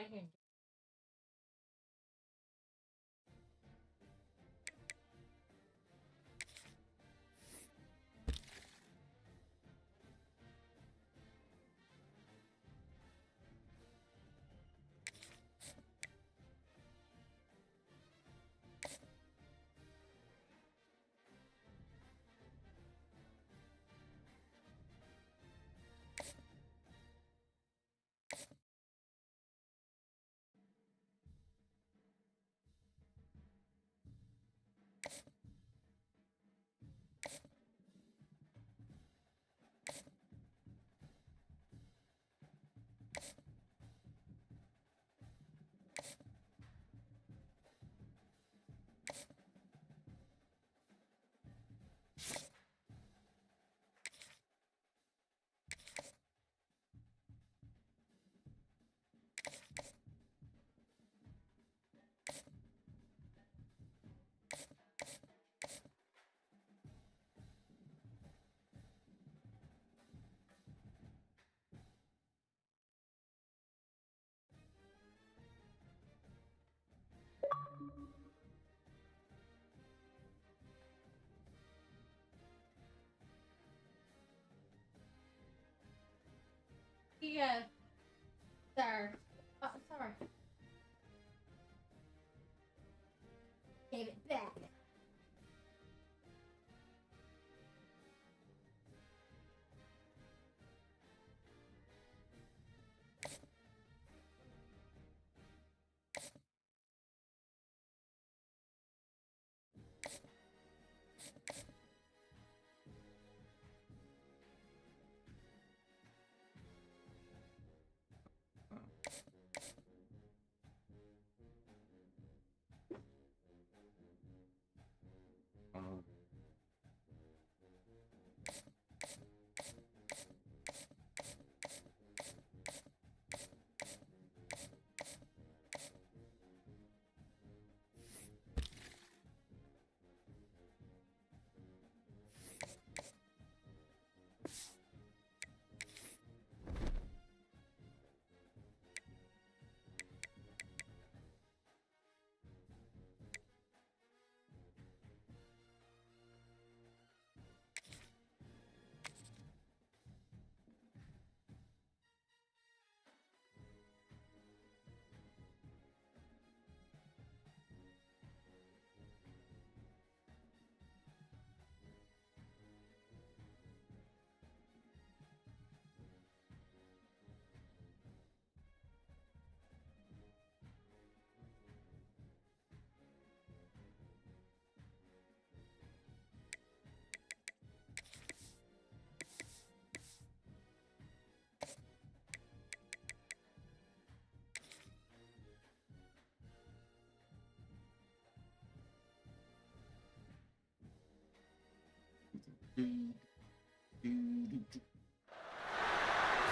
right here. Yes, sir. Sorry. Gave it back.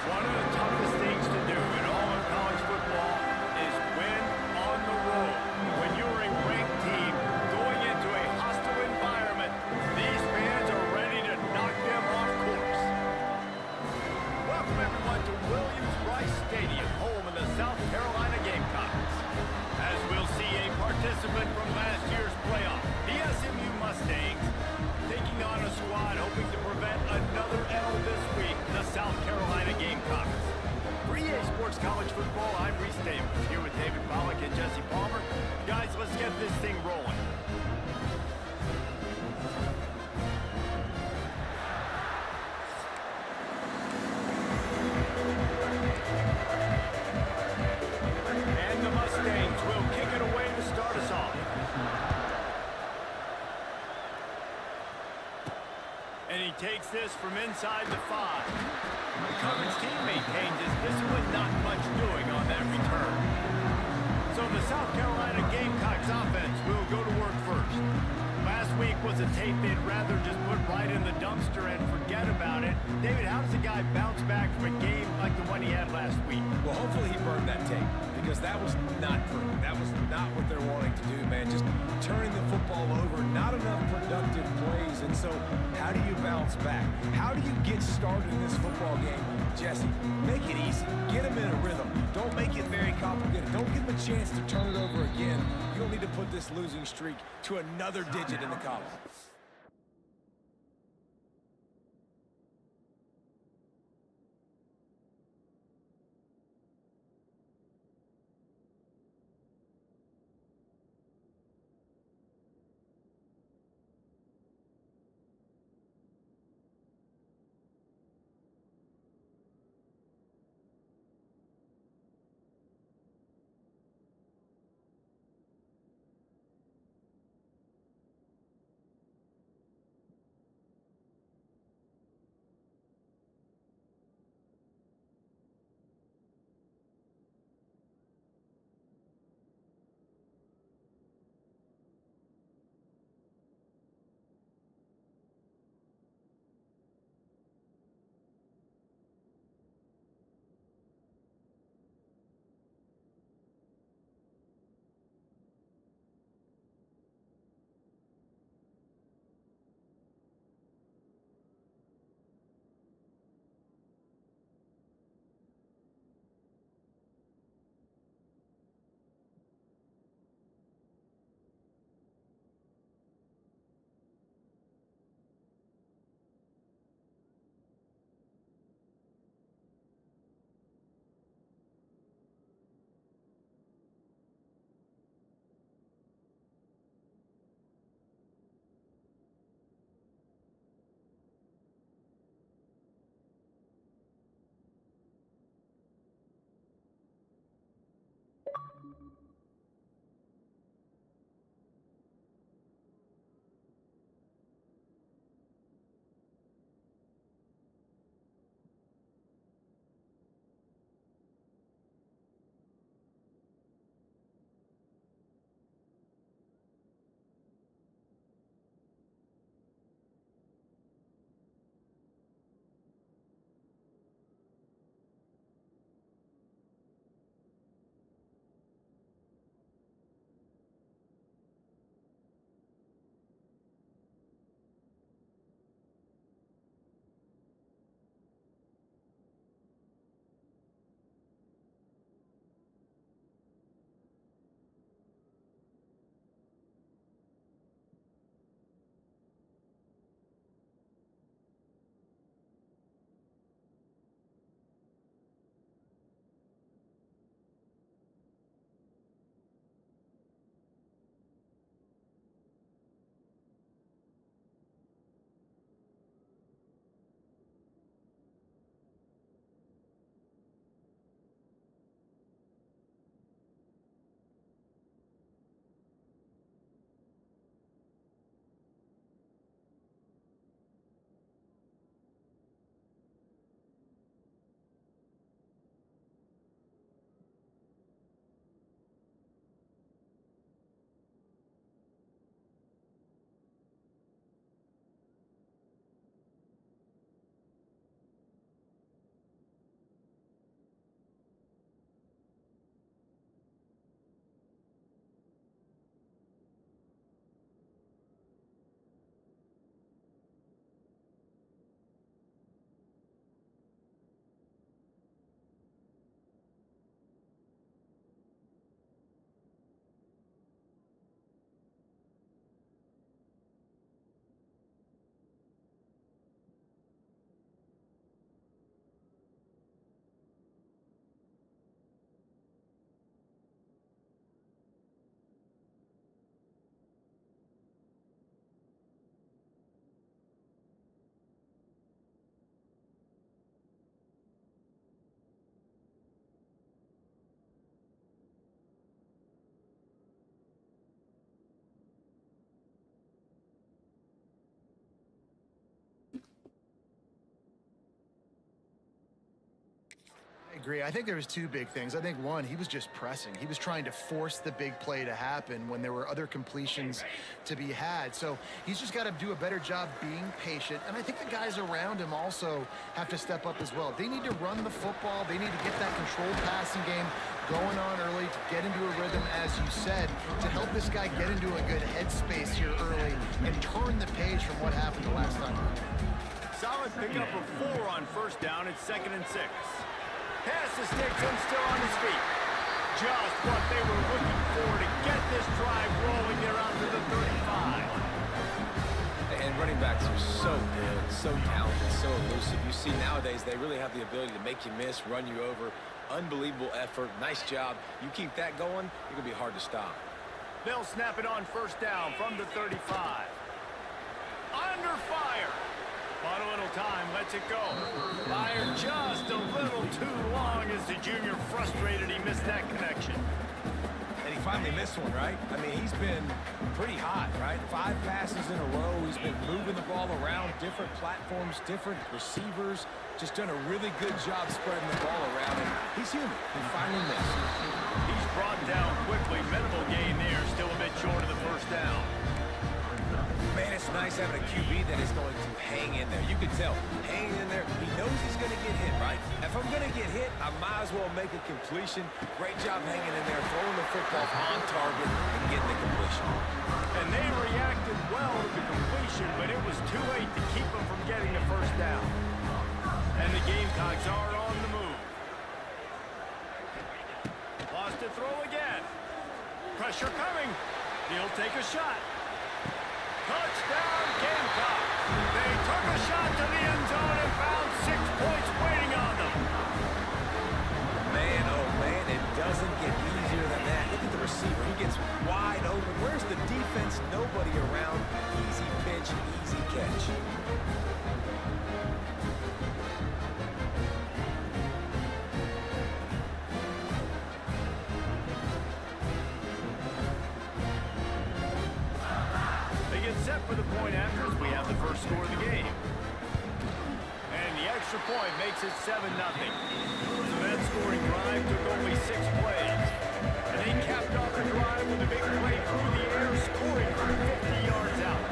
One of the toughest things to do in all of college football is win on the road. When you're a ranked team going into a hostile environment, these fans are ready to knock them off course. Welcome everyone to Williams-Brice Stadium, home of the South Carolina Gamecocks. As we'll see a participant from last year's playoff, the SMU Mustangs, taking on a squad hoping to prevent another L this week, the South Carolina Gamecocks. For EA Sports College Football, I'm Reese Davis, here with David Pollack and Jesse Palmer. Guys, let's get this thing rolling. And the Mustangs will kick it away to start us off. And he takes this from inside the 5. The coverage team maintains his discipline, not much doing on that return. So the South Carolina Gamecocks offense will go to work first. Last week was a tape they'd rather just put right in the dumpster and forget about it. David, how does a guy bounce back from a game like the one he had last week? Well, hopefully he burned that tape, because that was not pretty. That was not what they're wanting to do, man. Just turning the football over, not enough productive plays in So how do you bounce back? How do you get started in this football game? Jesse, make it easy. Get them in a rhythm. Don't make it very complicated. Don't give them a chance to turn it over again. You don't need to put this losing streak to another digit in the column. Agree. I think there was two big things. I think one, he was just pressing. He was trying to force the big play to happen when there were other completions to be had. So he's just got to do a better job being patient. And I think the guys around him also have to step up as well. They need to run the football. They need to get that controlled passing game going on early to get into a rhythm, as you said, to help this guy get into a good headspace here early and turn the page page from what happened the last time. Solid pickup of 4 on first down. It's 2nd and 6. Pass the sticks and still on his feet. Just what they were looking for to get this drive rolling there out to the 35. And running backs are so good, so talented, so elusive. You see nowadays they really have the ability to make you miss, run you over. Unbelievable effort. Nice job. You keep that going, it's going to be hard to stop. They'll snap it on first down from the 35. Under fire. Bought a little time, lets it go. Fired just a little too long as the junior frustrated he missed that connection. And he finally missed one, right? I mean, he's been pretty hot, right? 5 passes in a row. He's been moving the ball around, different platforms, different receivers. Just done a really good job spreading the ball around. And he's human. He finally missed. He's brought down quickly. Minimal gain there. Still a bit short of the first down. Man, it's nice having a QB that is going to hang in there. You can tell, hanging in there. He knows he's going to get hit, right? If I'm going to get hit, I might as well make a completion. Great job hanging in there, throwing the football on target and getting the completion. And they reacted well to the completion, but it was too late to keep them from getting the first down. And the Gamecocks are on the move. Lost to throw again. Pressure coming. He'll take a shot. Touchdown, Gamecocks. They took a shot to the end zone and found 6 points waiting on them. Man, oh man, it doesn't get easier than that. Look at the receiver. He gets wide open. Where's the defense? Nobody around. Easy pitch, easy catch. Set for the point after as we have the first score of the game. And the extra point makes it 7-0. So that scoring drive took only 6 plays. And they capped off the drive with a big play through the air, scoring from 50 yards out.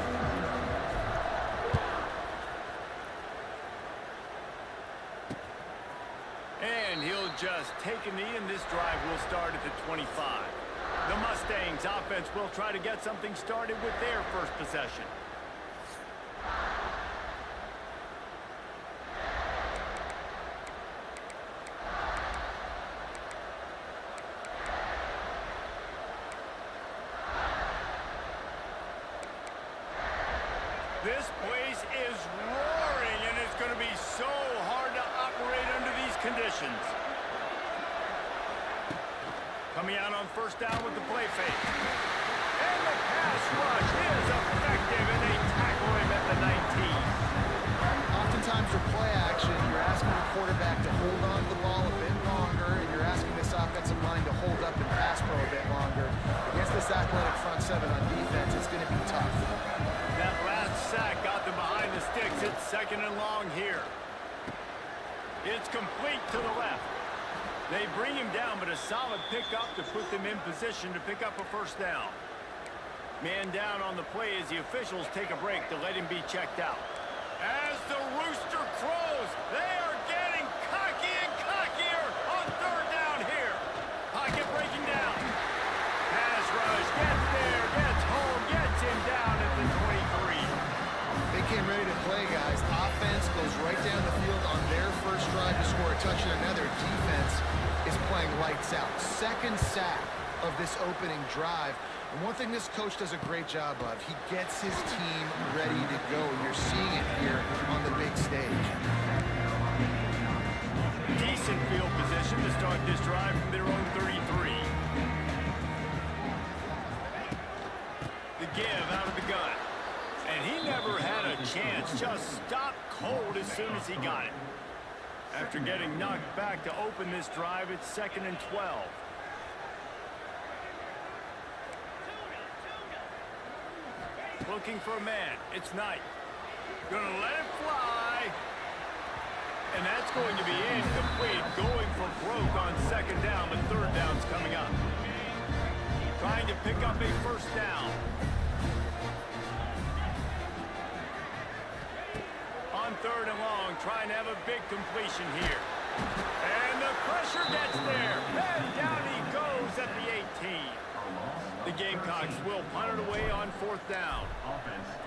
And he'll just take a knee, and this drive will start at the 25. The Mustangs offense will try to get something started with their first possession. This place is roaring, and it's going to be so hard to operate under these conditions. Coming out on first down with the play fake. And the pass rush is effective, and they tackle him at the 19. Oftentimes with play action, you're asking the quarterback to hold on to the ball a bit longer, and you're asking this offensive line to hold up and pass pro a bit longer. Against this athletic front seven on defense, it's going to be tough. That last sack got them behind the sticks. It's 2nd and long here. It's complete to the left. They bring him down, but a solid pickup to put them in position to pick up a first down. Man down on the play as the officials take a break to let him be checked out. As the rooster crows, they are getting cocky and cockier on 3rd down here. Pocket breaking down. Pass rush, gets there, gets home, gets him down at the 23. They came ready to play, guys. Offense goes right down the field on their first drive to score a touchdown. Another defense is playing lights out. 2nd sack of this opening drive. And one thing this coach does a great job of, he gets his team ready to go. You're seeing it here on the big stage. Decent field position to start this drive from their own 33. The give out of the gun. And he never had a chance. Just stopped cold as soon as he got it. After getting knocked back to open this drive, it's 2nd and 12. Looking for a man. It's Knight. Gonna let it fly. And that's going to be incomplete. Going for broke on 2nd down, but 3rd down's coming up. Trying to pick up a first down. On 3rd and long, trying to have a big completion here. And the pressure gets there. And down he goes at the 18. The Gamecocks will punt it away on 4th down.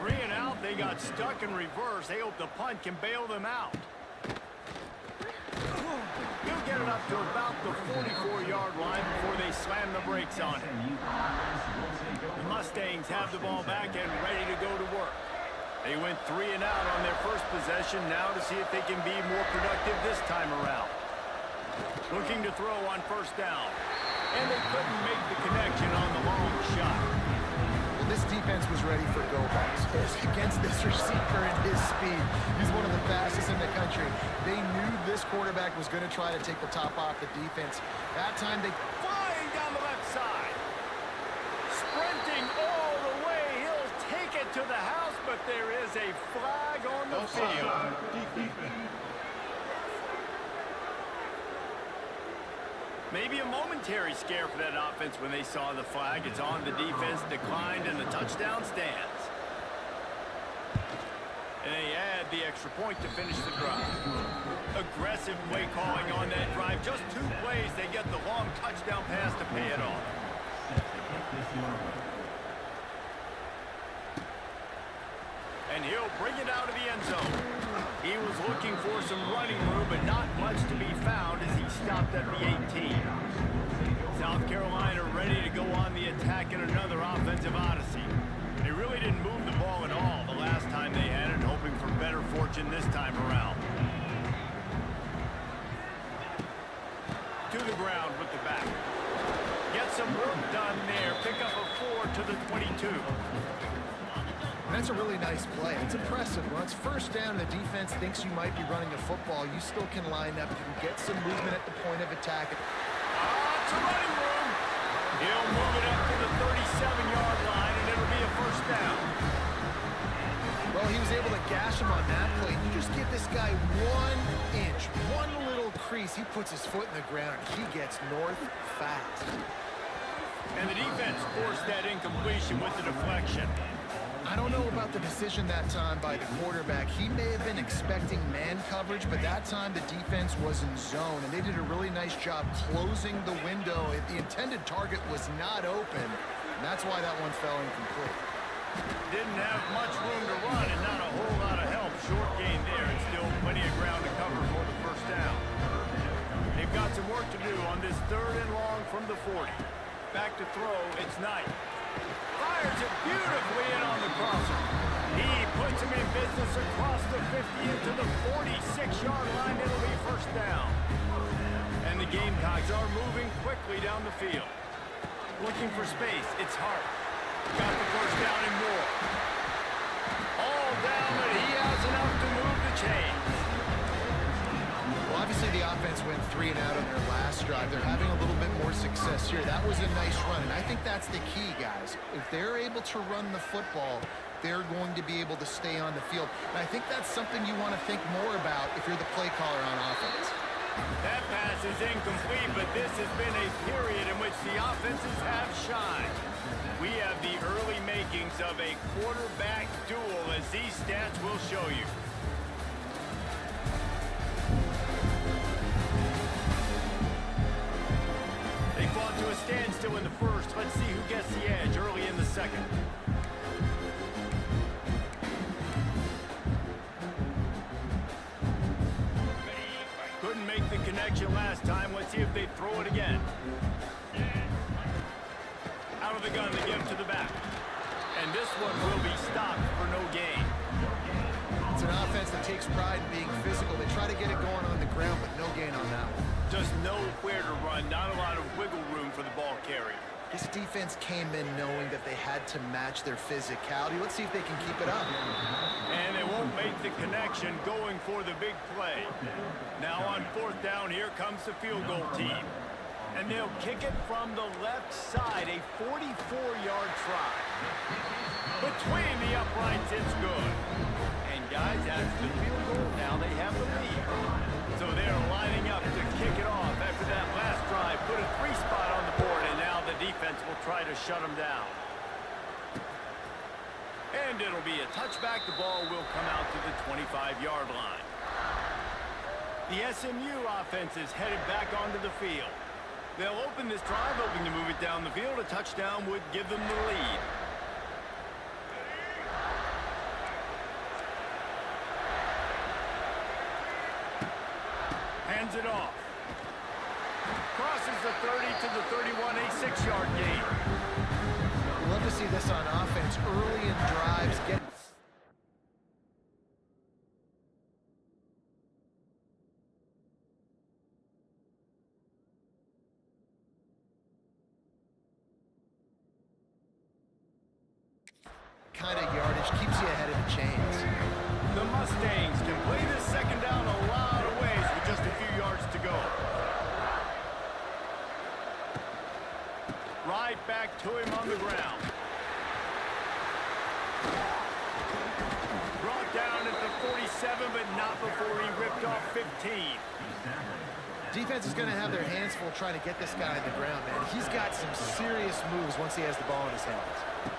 3 and out, they got stuck in reverse. They hope the punt can bail them out. He'll get it up to about the 44-yard line before they slam the brakes on it. The Mustangs have the ball back and ready to go to work. They went 3 and out on their first possession, now to see if they can be more productive this time around. Looking to throw on 1st down. And they couldn't make the connection on the long shot. Well, this defense was ready for go-backs. Against this receiver and his speed, he's one of the fastest in the country. They knew this quarterback was going to try to take the top off the defense. That time they... Flying down the left side. Sprinting all the way. He'll take it to the house, but there is a flag on the field. Maybe a momentary scare for that offense when they saw the flag. It's on, the defense declined, and the touchdown stands. And they add the extra point to finish the drive. Aggressive play calling on that drive. Just 2 plays, they get the long touchdown pass to pay it off. And he'll bring it out of the end zone. He was looking for some running room, but not much to be found as he stopped at the 18. South Carolina ready to go on the attack in another offensive odyssey. They really didn't move the ball at all the last time they had it, hoping for better fortune this time around. To the ground with the back. Get some work done there. Pick up a 4 to the 22. That's a really nice play. It's impressive. When it's 1st down and the defense thinks you might be running a football, you still can line up. You can get some movement at the point of attack. It's a running room. He'll move it up to the 37-yard line, and it'll be a 1st down. Well, he was able to gash him on that play. You just give this guy 1 inch, one little crease. He puts his foot in the ground, and he gets north fast. And the defense forced that incompletion with the deflection. I don't know about the decision that time by the quarterback. He may have been expecting man coverage, but that time the defense was in zone, and they did a really nice job closing the window. The intended target was not open, and that's why that one fell incomplete. Didn't have much room to run and not a whole lot of help. Short gain there, and still plenty of ground to cover for the 1st down. They've got some work to do on this 3rd and long from the 40. Back to throw, it's Knight. Fires it beautifully in on the crosser. He puts him in business across the 50 into the 46-yard line. It'll be 1st down. And the Gamecocks are moving quickly down the field. Looking for space. It's Hart. Got the 1st down and more. All down, but he has enough to move the chains. Well, obviously the offense went 3 and out on their last drive. They're having a little bit more success here. That was a nice run, and I think that's the key, guys. If they're able to run the football, they're going to be able to stay on the field. And I think that's something you want to think more about if you're the play caller on offense. That pass is incomplete, but this has been a period in which the offenses have shined. We have the early makings of a quarterback duel, as these stats will show you. They fought to a standstill in the 1st. Let's see who gets the edge early in the 2nd. Couldn't make the connection last time. Let's see if they throw it again. Out of the gun, they give to the back. And this one will be stopped for no gain. It's an offense that takes pride in being physical. They try to get it going on the ground, but no gain on that one. Just nowhere to run. Not a lot of wiggle room for the ball carrier. This defense came in knowing that they had to match their physicality. Let's see if they can keep it up. And they won't make the connection going for the big play. Now on 4th down, here comes the field goal team. And they'll kick it from the left side, a 44-yard try. Between the uprights, it's good. And guys, after the field goal, now they have the lead. So they're lining up to kick it off after that last drive. Put a 3-spot on the board, and now the defense will try to shut them down. And it'll be a touchback. The ball will come out to the 25-yard line. The SMU offense is headed back onto the field. They'll open this drive, hoping to move it down the field. A touchdown would give them the lead. Hands it off. Crosses the 30 to the 31, a 6-yard gain. Love to see this on offense early in drives. Kind of yardage keeps you ahead of the chains. The Mustangs can play this second down a lot of ways with just a few yards to go. Right back to him on the ground. Brought down at the 47, but not before he ripped off 15. Defense is going to have their hands full trying to get this guy on the ground, man. He's got some serious moves once he has the ball in his hands.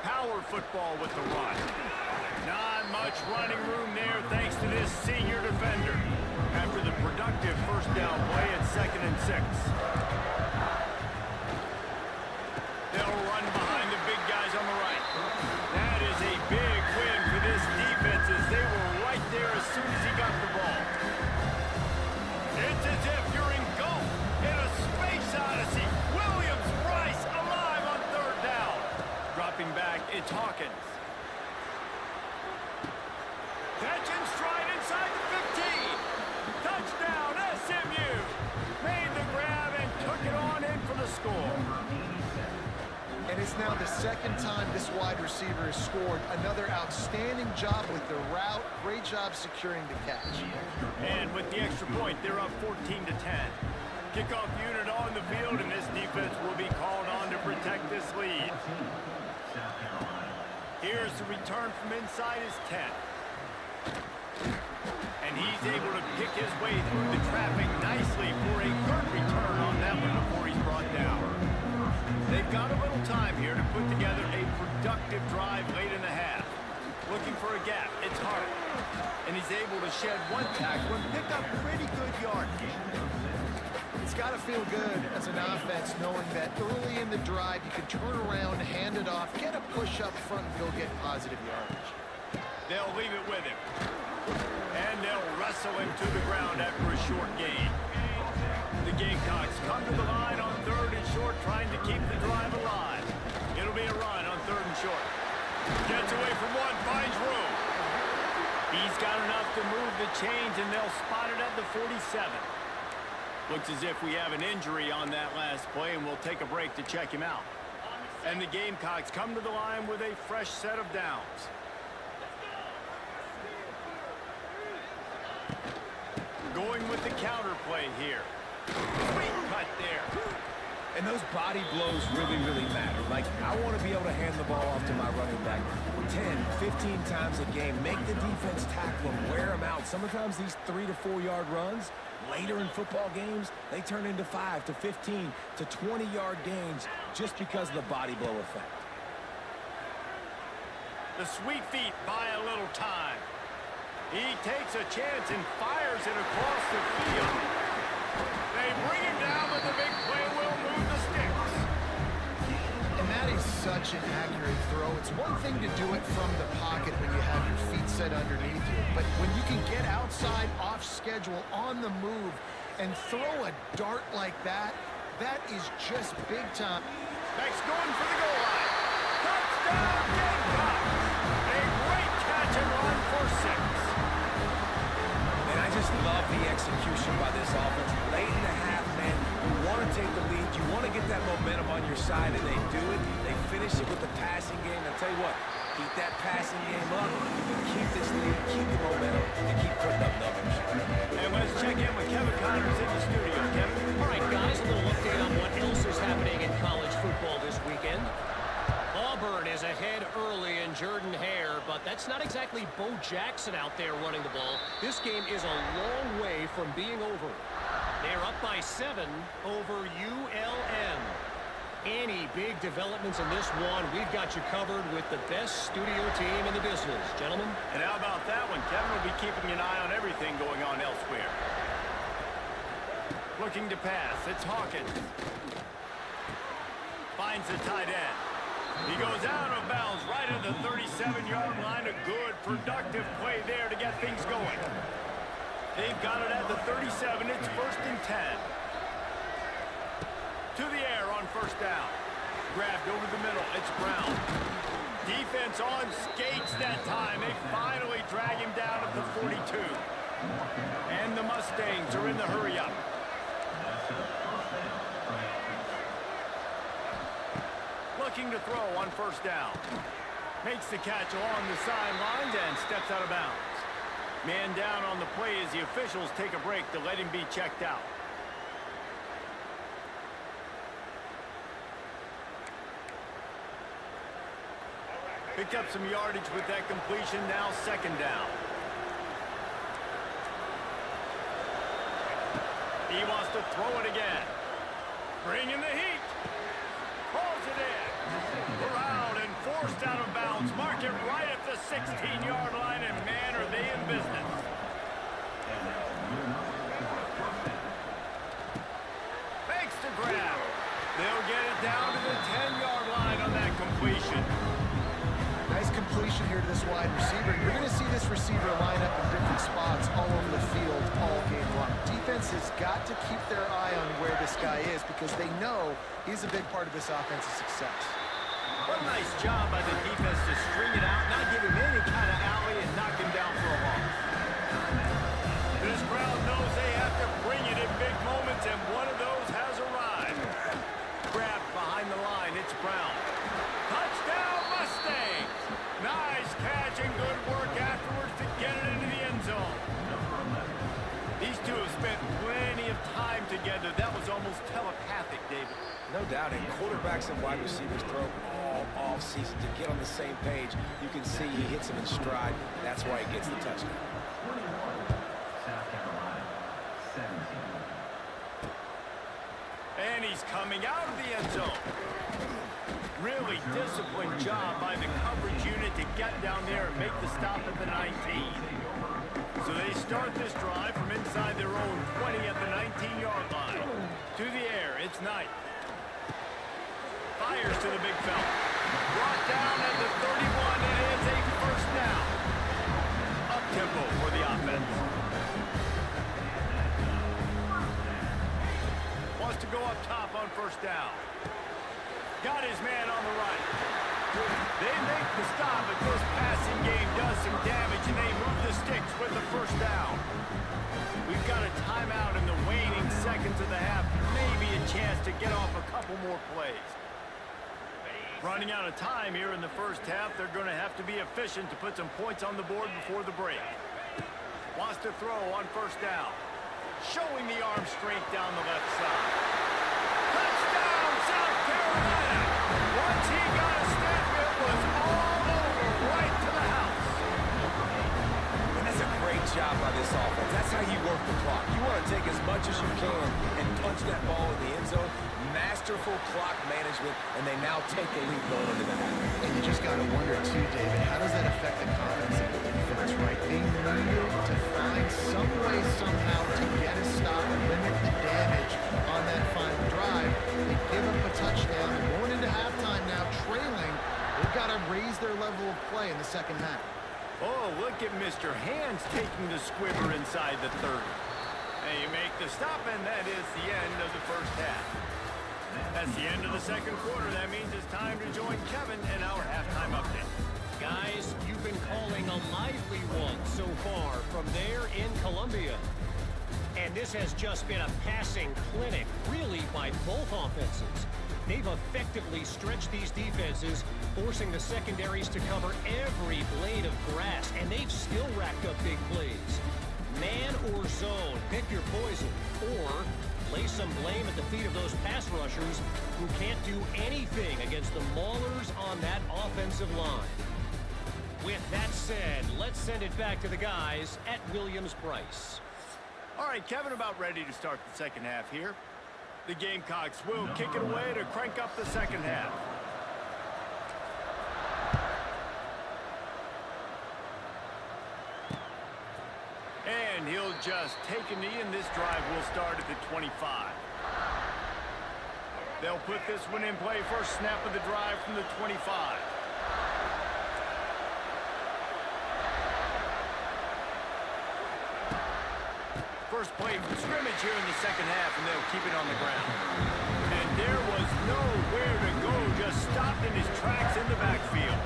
Power football with the run. Not much running room there thanks to this senior defender. After the productive first down play at 2nd and 6. They'll run behind the big guys on the right. That is a big win for this defense as they were right there as soon as he got the ball. It's as if you're engulfed in a space odyssey. Williams-Brice alive on 3rd down. Dropping back, it's Hawkins. Catch and stride inside the 15. Touchdown, SMU. Made the grab and took it on in for the score. And it's now the 2nd time this wide receiver has scored. Another outstanding job with the route. Great job securing the catch. And with the extra point, they're up 14 to 10. Kickoff unit on the field, and this defense will be called on to protect this lead. Here's the return from inside his 10. And he's able to pick his way through the traffic nicely for a good return on that one before he's brought down. They've got a little time here to put together a productive drive late in the half. Looking for a gap, it's Hart. And he's able to shed one tackle and pick up pretty good yardage. It's got to feel good as an offense knowing that early in the drive you can turn around, hand it off, get a push up front, and go get positive yardage. They'll leave it with him. And they'll wrestle him to the ground after a short gain. The Gamecocks come to the line on 3rd and short, trying to keep the drive alive. It'll be a run on 3rd and short. Gets away from one, finds room. He's got enough to move the chains, and they'll spot it at the 47. Looks as if we have an injury on that last play, and we'll take a break to check him out. And the Gamecocks come to the line with a fresh set of downs. Going with the counter play here. Great cut there. And those body blows really, really matter. Like, I want to be able to hand the ball off to my running back 10, 15 times a game. Make the defense tackle them, wear them out. Sometimes these 3 to 4 yard runs, later in football games, they turn into 5 to 15 to 20 yard gains just because of the body blow effect. The sweet feet buy a little time. He takes a chance and fires it across the field. They bring him down, but the big play will move the sticks. And that is such an accurate throw. It's one thing to do it from the pocket when you have your feet set underneath you, but when you can get outside, off schedule, on the move, and throw a dart like that, that is just big time. Next going for the goal line. Touchdown, Gamecocks! A great catch and run for 6. And I just love the execution by this offense. Late in the half, man, you want to take the lead. You want to get that momentum on your side, and they do it. They finish it with the passing game. I'll tell you what, keep that passing game up. You can keep this lead, keep the momentum, and keep putting up numbers. And let's check in with Kevin Connors in the studio. Kevin? All right, guys, a little update on what else is happening in college football this weekend. Auburn is ahead early in Jordan-Hare, but that's not exactly Bo Jackson out there running the ball. This game is a long way from being over. They're up by 7 over ULM. Any big developments in this one, we've got you covered with the best studio team in the business. Gentlemen? And how about that one? Kevin will be keeping an eye on everything going on elsewhere. Looking to pass. It's Hawkins. Finds the tight end. He goes out of bounds right at the 37-yard line. A good, productive play there to get things going. They've got it at the 37. It's 1st and 10. To the air on 1st down. Grabbed over the middle. It's Brown. Defense on skates that time. They finally drag him down at the 42. And the Mustangs are in the hurry-up. Looking to throw on 1st down. Makes the catch along the sidelines and steps out of bounds. Man down on the play as the officials take a break to let him be checked out. Picked up some yardage with that completion. Now 2nd down. He wants to throw it again. Bringing the heat. Pulls it in. Around and forced out of bounds. Mark it right at the 16-yard line, and man, are they in business. Makes the grab. They'll get it down to the 10-yard line on that completion. Nice completion here to this wide receiver. You're going to see this receiver line up in different spots all over the field all game long. Defense has got to keep their eye on where this guy is because they know he's a big part of this offense's success. What a nice job by the defense to string it out, not give him any kind of alley, and knock him down for a loss. This crowd knows they have to bring it in big moments, and one of those has arrived. Grabbed behind the line, it's Brown. Touchdown, Mustangs! Nice catch and good work afterwards to get it into the end zone. These two have spent plenty of time together. That was almost telepathic, David. No doubt, and quarterbacks and wide receivers throw all off-season to get on the same page. You can see he hits them in stride. That's why he gets the touchdown. And he's coming out of the end zone. Really disciplined job by the coverage unit to get down there and make the stop at the 19. So they start this drive from inside their own 20 at the 19-yard line. To the air, it's Knight. Fires to the big fella. Brought down at the 31, and it's a 1st down. Up-tempo for the offense. Wants to go up top on 1st down. Got his man on the right. They make the stop, but this passing game does some damage, and they move the sticks with the 1st down. We've got a timeout in the waning seconds of the half. Maybe a chance to get off a couple more plays. Running out of time here in the 1st half. They're going to have to be efficient to put some points on the board before the break. Wants to throw on 1st down. Showing the arm strength down the left side. Touchdown, South Carolina! Once he got a step, it was all over right to the house. And that's a great job by this offense. That's how you work the clock. You want to take as much as you can and punch that ball in the end zone. Masterful clock management, and they now take the lead going into the half. And you just got to wonder, too, David, how does that affect the confidence of the defense, right? They needed to find some way, somehow, to get a stop and limit the damage on that final drive. They give up a touchdown. They're going into halftime now, trailing. They've got to raise their level of play in the 2nd half. Oh, look at Mr. Hands taking the squibber inside the 30. And you make the stop, and that is the end of the 1st half. That's the end of the 2nd quarter. That means it's time to join Kevin in our halftime update. Guys, you've been calling a lively one so far from there in Columbia. And this has just been a passing clinic, really, by both offenses. They've effectively stretched these defenses, forcing the secondaries to cover every blade of grass, and they've still racked up big plays. Man or zone, pick your poison, or lay some blame at the feet of those pass rushers who can't do anything against the maulers on that offensive line. With that said, let's send it back to the guys at Williams-Brice. All right, Kevin, about ready to start the 2nd half here. The Gamecocks will kick it away to crank up the 2nd half. And he'll just take a knee, and this drive will start at the 25. They'll put this one in play. First snap of the drive from the 25. First play from scrimmage here in the second half, and they'll keep it on the ground. And there was nowhere to go, just stopped in his tracks in the backfield.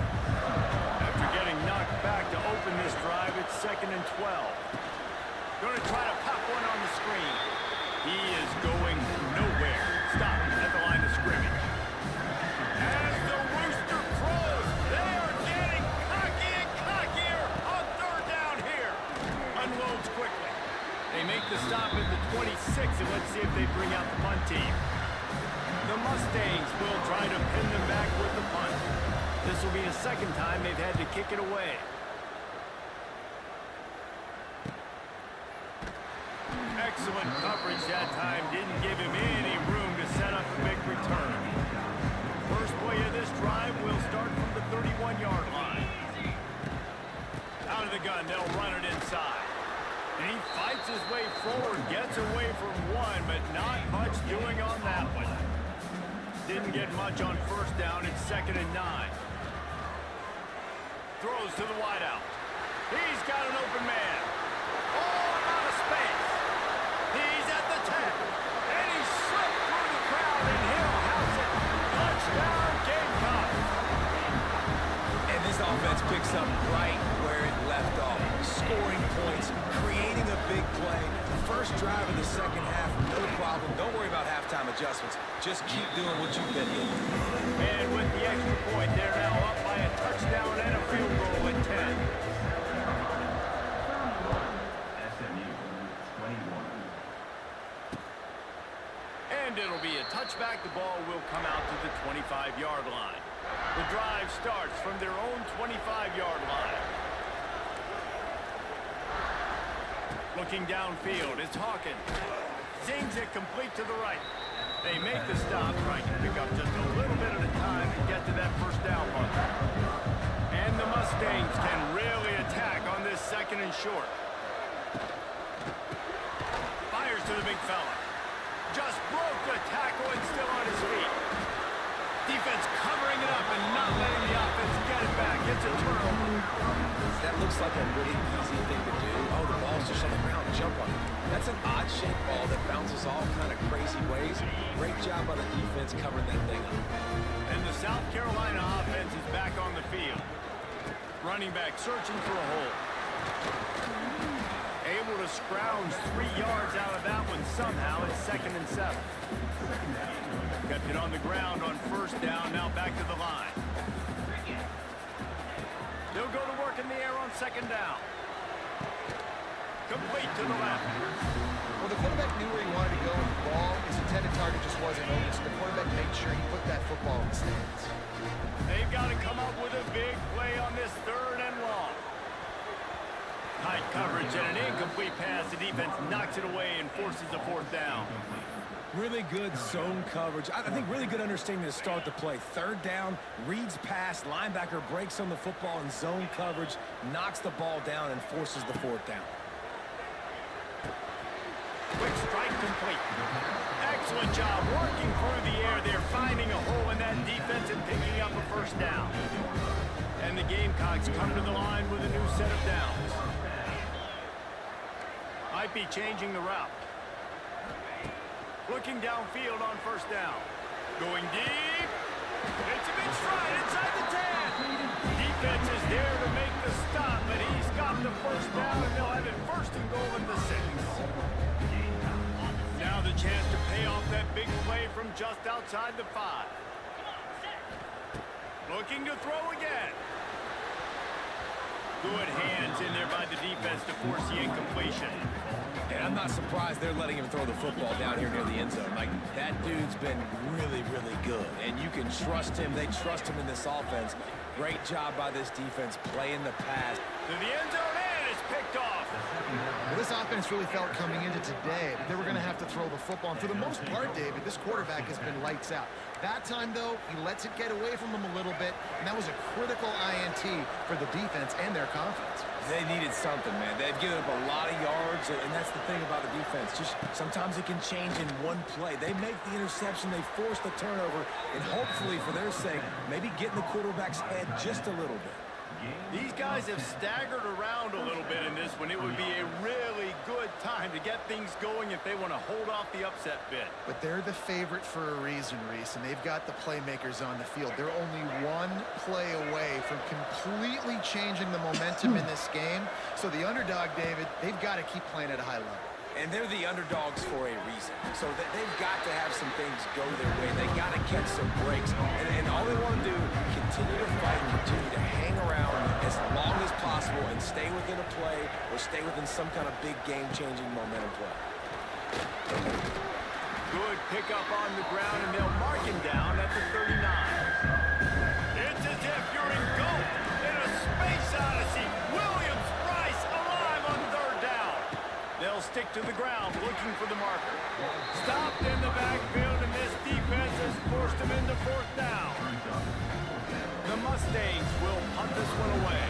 After getting knocked back to open this drive, it's 2nd and 12. Going to try to pop one on the screen. He is going nowhere. Stop at the line of scrimmage. As the rooster crows, they are getting cocky and cockier on 3rd down here. Unloads quickly. They make the stop at the 26, and let's see if they bring out the punt team. The Mustangs will try to pin them back with the punt. This will be the 2nd time they've had to kick it away. Excellent coverage that time. Didn't give him any room to set up a big return. First play of this drive will start from the 31-yard line. Out of the gun, they'll run it inside. And he fights his way forward, gets away from one, but not much doing on that one. Didn't get much on 1st down. It's 2nd and 9. Throws to the wideout. He's got an open man. Oh, out of space. He's at the 10. And he slipped through the crowd, and he'll house it. Touchdown, Gamecocks. And this offense picks up right where it left off. Scoring points, creating a big play. First drive of the second half, no problem. Don't worry about halftime adjustments. Just keep doing what you've been doing. And with the extra point, they're now up by a touchdown and a field goal at 10. And it'll be a touchback. The ball will come out to the 25-yard line. The drive starts from their own 25-yard line. Looking downfield, it's Hawkins. Zings it complete to the right. They make the stop, trying to pick up just a little bit at a time and get to that 1st down marker. And the Mustangs can really attack on this 2nd and short. Fires to the big fella. Just broke the tackle and still on his feet. Defense covering it up and not letting the offense get it back. It's a turnover. That looks like a really easy thing to do. Oh, the ball's just on the ground. Jump on it. That's an odd-shaped ball that bounces all kind of crazy ways. Great job by the defense covering that thing up. And the South Carolina offense is back on the field. Running back searching for a hole. Able to scrounge 3 yards out of that one somehow. It's 2nd and 7. Kept it on the ground on 1st down. Now back to the line. They'll go to work in the air on 2nd down. Complete to the left. Well, the quarterback knew where he wanted to go with the ball. His intended target just wasn't open, so the quarterback made sure he put that football in the stands. They've got to come up with a big play on this 3rd and long. Tight coverage and an incomplete pass. The defense knocks it away and forces a 4th down. Really good zone coverage. I think really good understanding to start the play. 3rd down, reads pass, linebacker breaks on the football in zone coverage, knocks the ball down and forces the 4th down. Quick strike complete. Excellent job working through the air there, finding a hole in that defense and picking up a 1st down. And the Gamecocks come to the line with a new set of downs. Might be changing the route. Looking downfield on 1st down. Going deep. It's a big stride inside the 10. Defense is there to make the stop, but he's got the 1st down, and they'll have it 1st and goal at the 6. Now the chance to pay off that big play from just outside the 5. Looking to throw again. Good hands in there by the defense to force the incompletion. And I'm not surprised they're letting him throw the football down here near the end zone. Like, that dude's been really, really good. And you can trust him. They trust him in this offense. Great job by this defense playing the pass. To the end zone, and it's picked off. Well, this offense really felt coming into today that they were going to have to throw the football. And for the most part, David, this quarterback has been lights out. That time, though, he lets it get away from him a little bit, and that was a critical INT for the defense and their confidence. They needed something, man. They've given up a lot of yards, and that's the thing about the defense. Just sometimes it can change in one play. They make the interception, they force the turnover, and hopefully, for their sake, maybe get in the quarterback's head just a little bit. These guys have staggered around a little bit in this one. It would be a really good time to get things going if they want to hold off the upset bid. But they're the favorite for a reason, Reese, and they've got the playmakers on the field. They're only one play away from completely changing the momentum in this game. So the underdog, David, they've got to keep playing at a high level. And they're the underdogs for a reason. So they've got to have some things go their way. They got to catch some breaks. And all they want to do, continue to fight, continue to hang around as long as possible and stay within a play or stay within some kind of big game-changing momentum play. Good pickup on the ground, and they'll mark him down at the 39. It's as if you're engulfed in a space odyssey. Williams-Brice alive on third down. They'll stick to the ground looking for the marker. Stopped in the backfield, and this defense has forced him into fourth down. The Mustangs will punt this one away.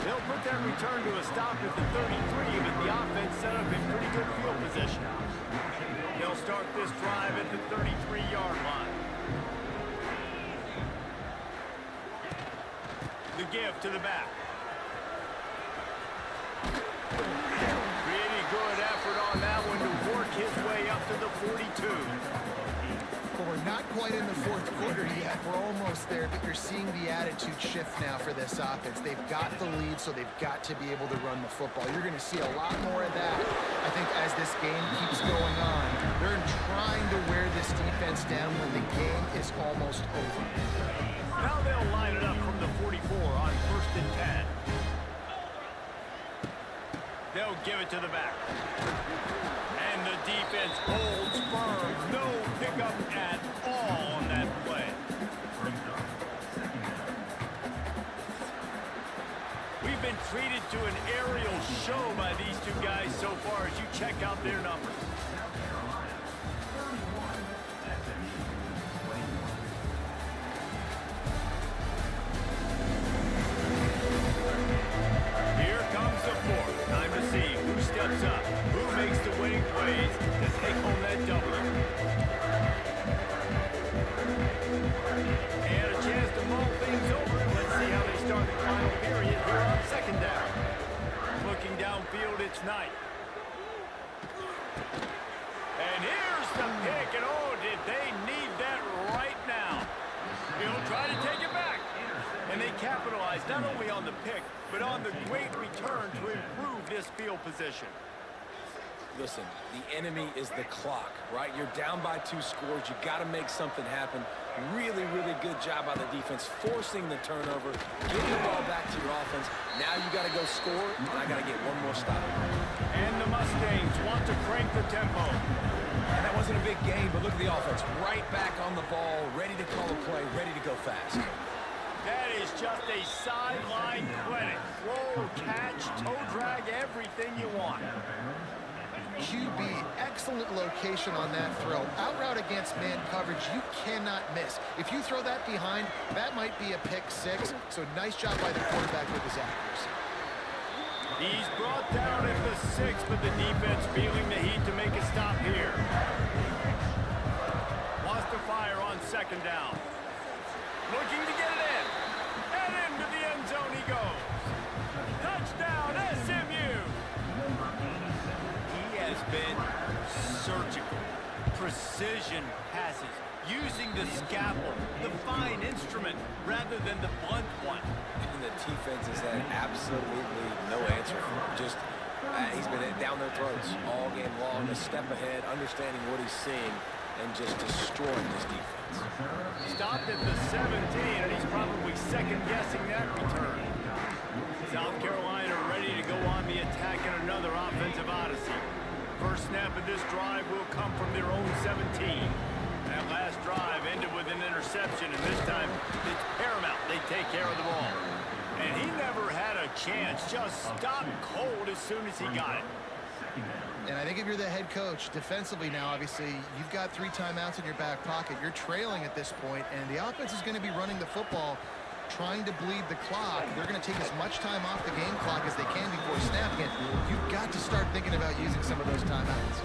They'll put that return to a stop at the 33, but the offense set up in pretty good field position. They'll start this drive at the 33-yard line. The give to the back. Pretty good effort on that one to work his way up to the 42. Well, we're not quite in the fourth quarter yet. We're almost there, but you're seeing the attitude shift now for this offense. They've got the lead, so they've got to be able to run the football. You're going to see a lot more of that, I think, as this game keeps going on. They're trying to wear this defense down when the game is almost over. Now they'll line it up from the 44 on 1st and 10. They'll give it to the back. And the defense holds firm. No pickup at all on that play. We've been treated to an aerial show by these two guys so far as you check out their numbers. Here comes the fourth. Time to see who steps up, who makes the winning plays to take home that W. And a chance to mull things over. Let's see how they start the final period here on second down. Looking downfield, it's Knight. And here's the pick, and oh, did they need that right now. He'll try to take it back. And they capitalize not only on the pick, but on the great return to improve this field position. Listen, the enemy is the clock, right? You're down by 2 scores. You got to make something happen. Really, really good job by the defense, forcing the turnover, getting the ball back to your offense. Now you got to go score, and I got to get one more stop. And the Mustangs want to crank the tempo. And that wasn't a big game, but look at the offense. Right back on the ball, ready to call a play, ready to go fast. That is just a sideline clinic. Throw, catch, toe drag, everything you want. QB, excellent location on that throw. Out route against man coverage, you cannot miss. If you throw that behind, that might be a pick 6. So nice job by the quarterback with his accuracy. He's brought down at the 6, but the defense feeling the heat to make a stop here. Wants to fire on second down. Looking to get it in. And into the end zone he goes. Touchdown, SMU! He has been surgical. Precision passes. Using the scalpel, the fine instrument, rather than the blunt one. And the defense has had absolutely no answer for him. Just, he's been down their throats all game long, a step ahead, understanding what he's seeing, and just destroying this defense. Stopped at the 17, and he's probably second-guessing that return. South Carolina ready to go on the attack in another offensive odyssey. First snap of this drive will come from their own 17. That last drive ended with an interception, and this time it's paramount they take care of the ball. And he never had a chance, just stopped cold as soon as he got it. And I think if you're the head coach, defensively now, obviously, you've got 3 timeouts in your back pocket. You're trailing at this point, and the offense is going to be running the football, trying to bleed the clock. They're going to take as much time off the game clock as they can before snapping it. You've got to start thinking about using some of those timeouts.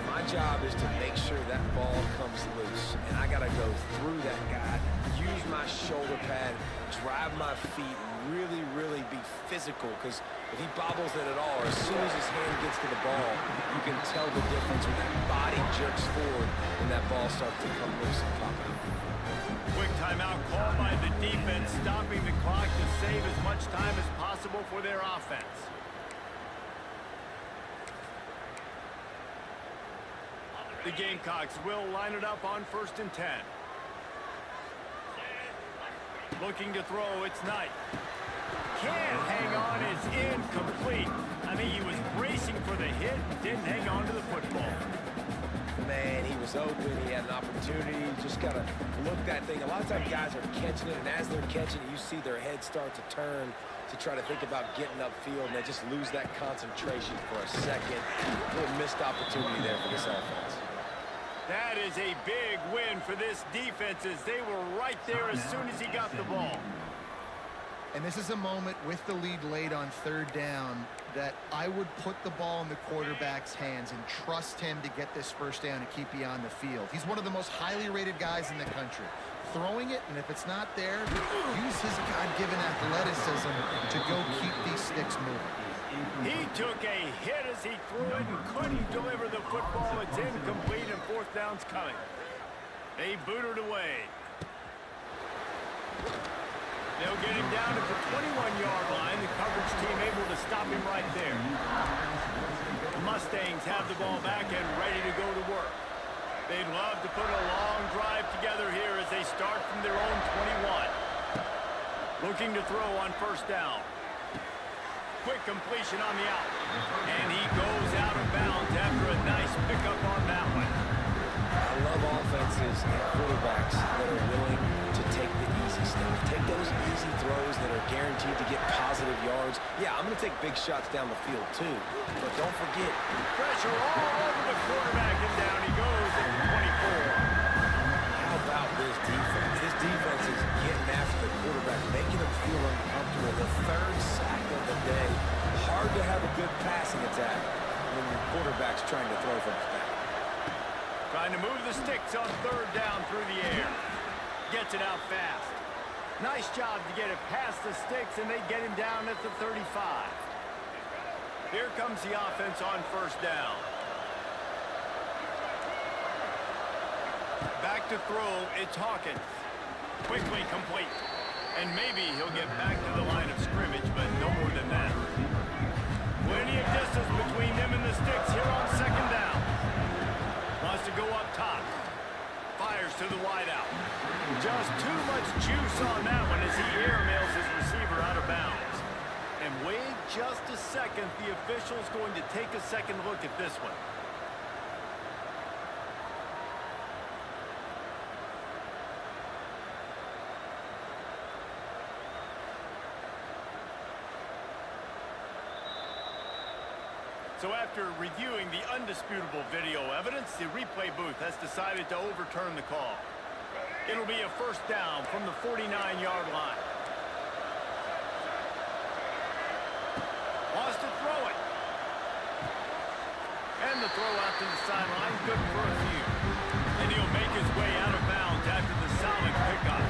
My job is to make sure that ball comes loose, and I got to go through that guy, use my shoulder pad, drive my feet, really be physical, because if he bobbles it at all, or as soon as his hand gets to the ball, you can tell the difference when that body jerks forward and that ball starts to come loose and pop out. Quick timeout called by the defense, stopping the clock to save as much time as possible for their offense. The Gamecocks will line it up on 1st and 10. Looking to throw, it's Knight. Can't hang on, is incomplete. I mean, he was bracing for the hit, didn't hang on to the football. Man, he was open, he had an opportunity, just got to look that thing. A lot of times guys are catching it, and as they're catching it, you see their head start to turn to try to think about getting upfield, and they just lose that concentration for a second. A little missed opportunity there for this offense. That is a big win for this defense, as they were right there as soon as he got the ball. And this is a moment with the lead late on 3rd down that I would put the ball in the quarterback's hands and trust him to get this 1st down and keep you on the field. He's one of the most highly rated guys in the country. Throwing it, and if it's not there, use his God-given athleticism to go keep these sticks moving. He took a hit as he threw it and couldn't deliver the football. It's incomplete, and 4th down's coming. They boot it away. They'll get him down at the 21-yard line. The coverage team able to stop him right there. The Mustangs have the ball back and ready to go to work. They'd love to put a long drive together here as they start from their own 21. Looking to throw on 1st down. Quick completion on the out. And he goes out of bounds after a nice pickup on that one. I love offenses and quarterbacks that are willing to take the easy stuff. Take those easy throws that are guaranteed to get positive yards. Yeah, I'm going to take big shots down the field too. But don't forget. Pressure all over the quarterback, and down he goes at 24. How about this defense? This defense is getting after the quarterback, making him feel uncomfortable. The 3rd sack of the day. Hard to have a good passing attack when your quarterback's trying to throw from his back. Trying to move the sticks on 3rd down through the air. Gets it out fast. Nice job to get it past the sticks, and they get him down at the 35. Here comes the offense on 1st down. Back to throw, it's Hawkins. Quickly complete. And maybe he'll get back to the line of scrimmage, but no more than that. Plenty of distance between them and the sticks here on 2nd down. Wants to go up top. Fires to the wideout. Just too much juice on that one as he airmails his receiver out of bounds. And wait just a second. The official's going to take a second look at this one. So after reviewing the undisputable video evidence, the replay booth has decided to overturn the call. It'll be a 1st down from the 49-yard line. Wants to throw it. And the throw out to the sideline, good for a few. And he'll make his way out of bounds after the solid pickup.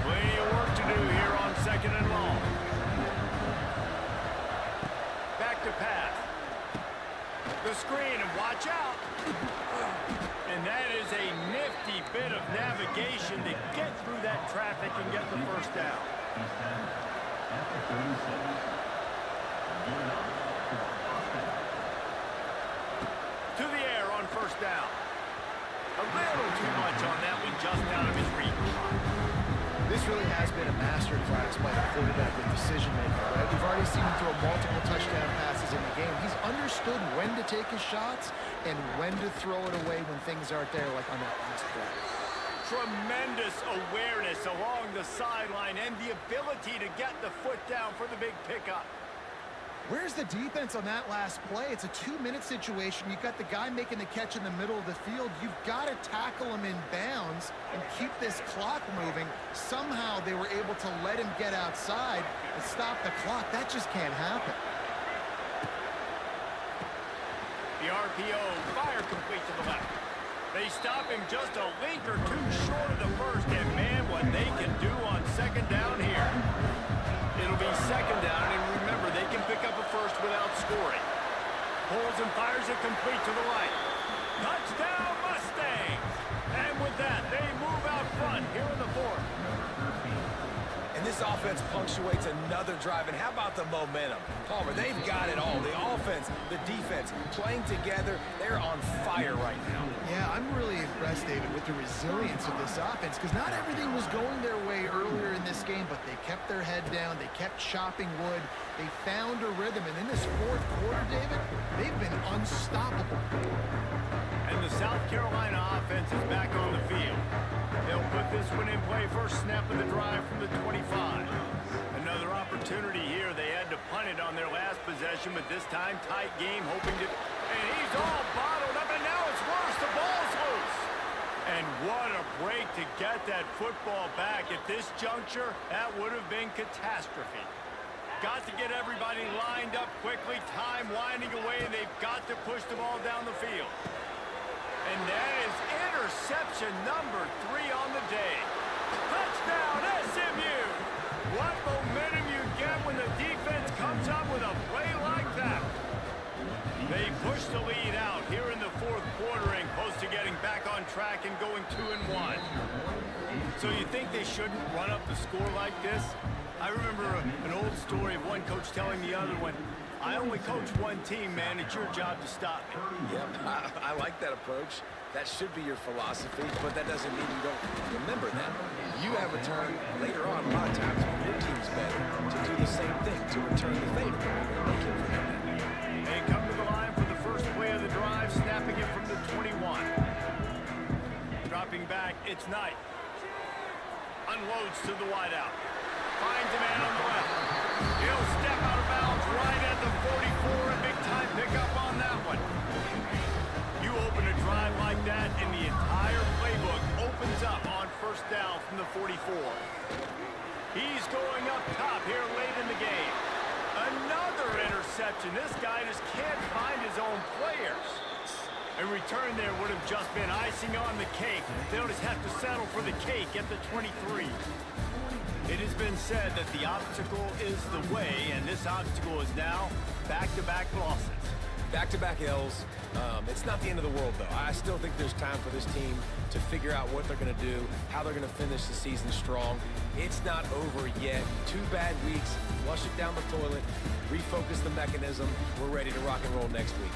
Plenty of work to do here on 2nd and long. Back to pass. The screen, and watch out. And that is a nifty bit of navigation to get through that traffic and get the 1st down. To the air on 1st down. A little too much on that one, just out of his reach. This really has been a masterclass by the quarterback with decision-making, right? We've already seen him throw multiple touchdown passes in the game. He's understood when to take his shots and when to throw it away when things aren't there, like on that last play. Tremendous awareness along the sideline and the ability to get the foot down for the big pickup. Where's the defense on that last play? It's a 2-minute situation. You've got the guy making the catch in the middle of the field. You've got to tackle him in bounds and keep this clock moving. Somehow they were able to let him get outside and stop the clock. That just can't happen. The RPO, fire complete to the left. They stop him just a link or two short of the first, and man, what they can do on second down here. It'll be second down, and remember, they can pick up a first without scoring. Pulls and fires it complete to the right. Touchdown, Mustangs! And with that, they move out front here in the fourth. And this offense punctuates another drive. And how about the momentum? Palmer, they've got it all. The offense, the defense, playing together. They're on fire right now. Yeah, I'm really impressed, David, with the resilience of this offense, because not everything was going their way earlier in this game, but they kept their head down. They kept chopping wood. They found a rhythm. And in this fourth quarter, David, they've been unstoppable. And the South Carolina offense is back on the field. They'll put this one in play first snap of the drive from the 25. Another opportunity here. They had to punt it on their last possession, but this time tight game, hoping to... And he's all bottled up, and now it's worse. The ball's loose. And what a break to get that football back. At this juncture, that would have been catastrophe. Got to get everybody lined up quickly, time winding away, and they've got to push the ball down the field. And that is interception number 3 on the day. Touchdown, SMU! What momentum you get when the defense comes up with a play like that. They push the lead out here in the fourth quarter and close to getting back on track and going 2-1. So you think they shouldn't run up the score like this? I remember an old story of one coach telling the other one, I only coach one team, man. It's your job to stop me. Yep, I like that approach. That should be your philosophy, but that doesn't mean you don't remember that. You have a turn later on, a lot of times when your team's better, to do the same thing, to return the favor. They come to the line for the first play of the drive, snapping it from the 21. Dropping back, it's Knight. Unloads to the wideout. Finds a man on the left. He'll step out of bounds right at the 44. A big-time pickup on that one. You open a drive like that, and the entire playbook opens up on first down from the 44. He's going up top here late in the game. Another interception. This guy just can't find his own players. A return there would have just been icing on the cake. They'll just have to settle for the cake at the 23. It has been said that the obstacle is the way, and this obstacle is now back-to-back losses. Back-to-back L's. It's not the end of the world, though. I still think there's time for this team to figure out what they're going to do, how they're going to finish the season strong. It's not over yet. 2 bad weeks. Flush it down the toilet. Refocus the mechanism. We're ready to rock and roll next week.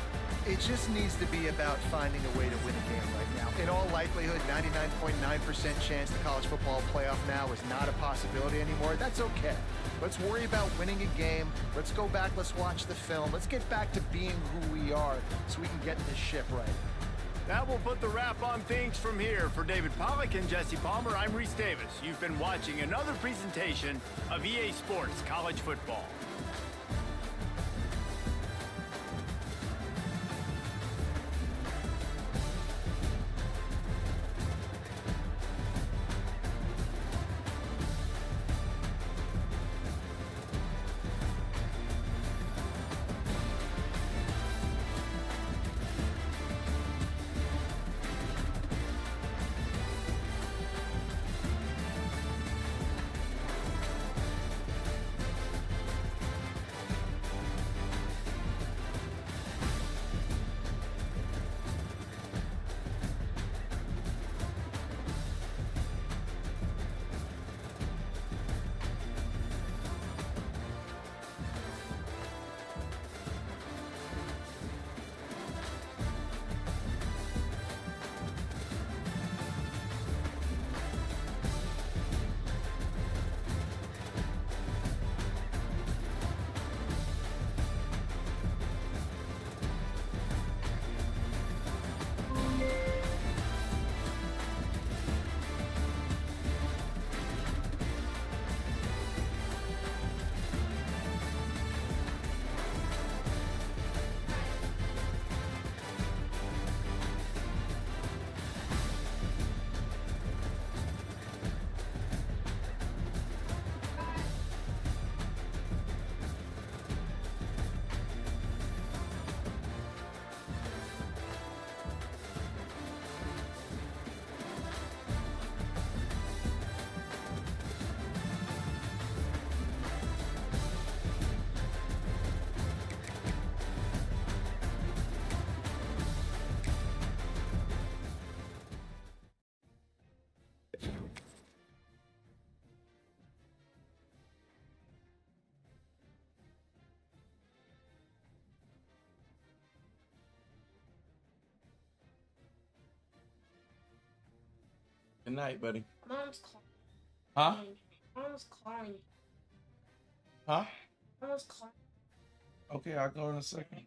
It just needs to be about finding a way to win a game right now. In all likelihood, 99.9% chance the college football playoff now is not a possibility anymore. That's okay. Let's worry about winning a game. Let's go back. Let's watch the film. Let's get back to being who we are so we can get this ship right. That will put the wrap on things from here. For David Pollack and Jesse Palmer, I'm Reese Davis. You've been watching another presentation of EA Sports College Football. Good night, buddy. Mom's calling. Huh? Mom's calling. Huh? Mom's calling. Okay, I'll go in a second.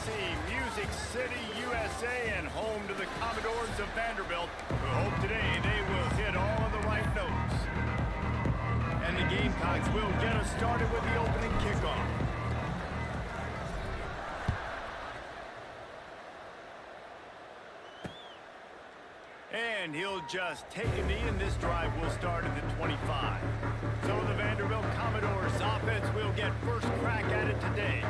Music City, USA, and home to the Commodores of Vanderbilt, who hope today they will hit all of the right notes. And the Gamecocks will get us started with the opening kickoff. And he'll just take a knee, and this drive will start at the 25. So the Vanderbilt Commodores offense will get first crack at it today.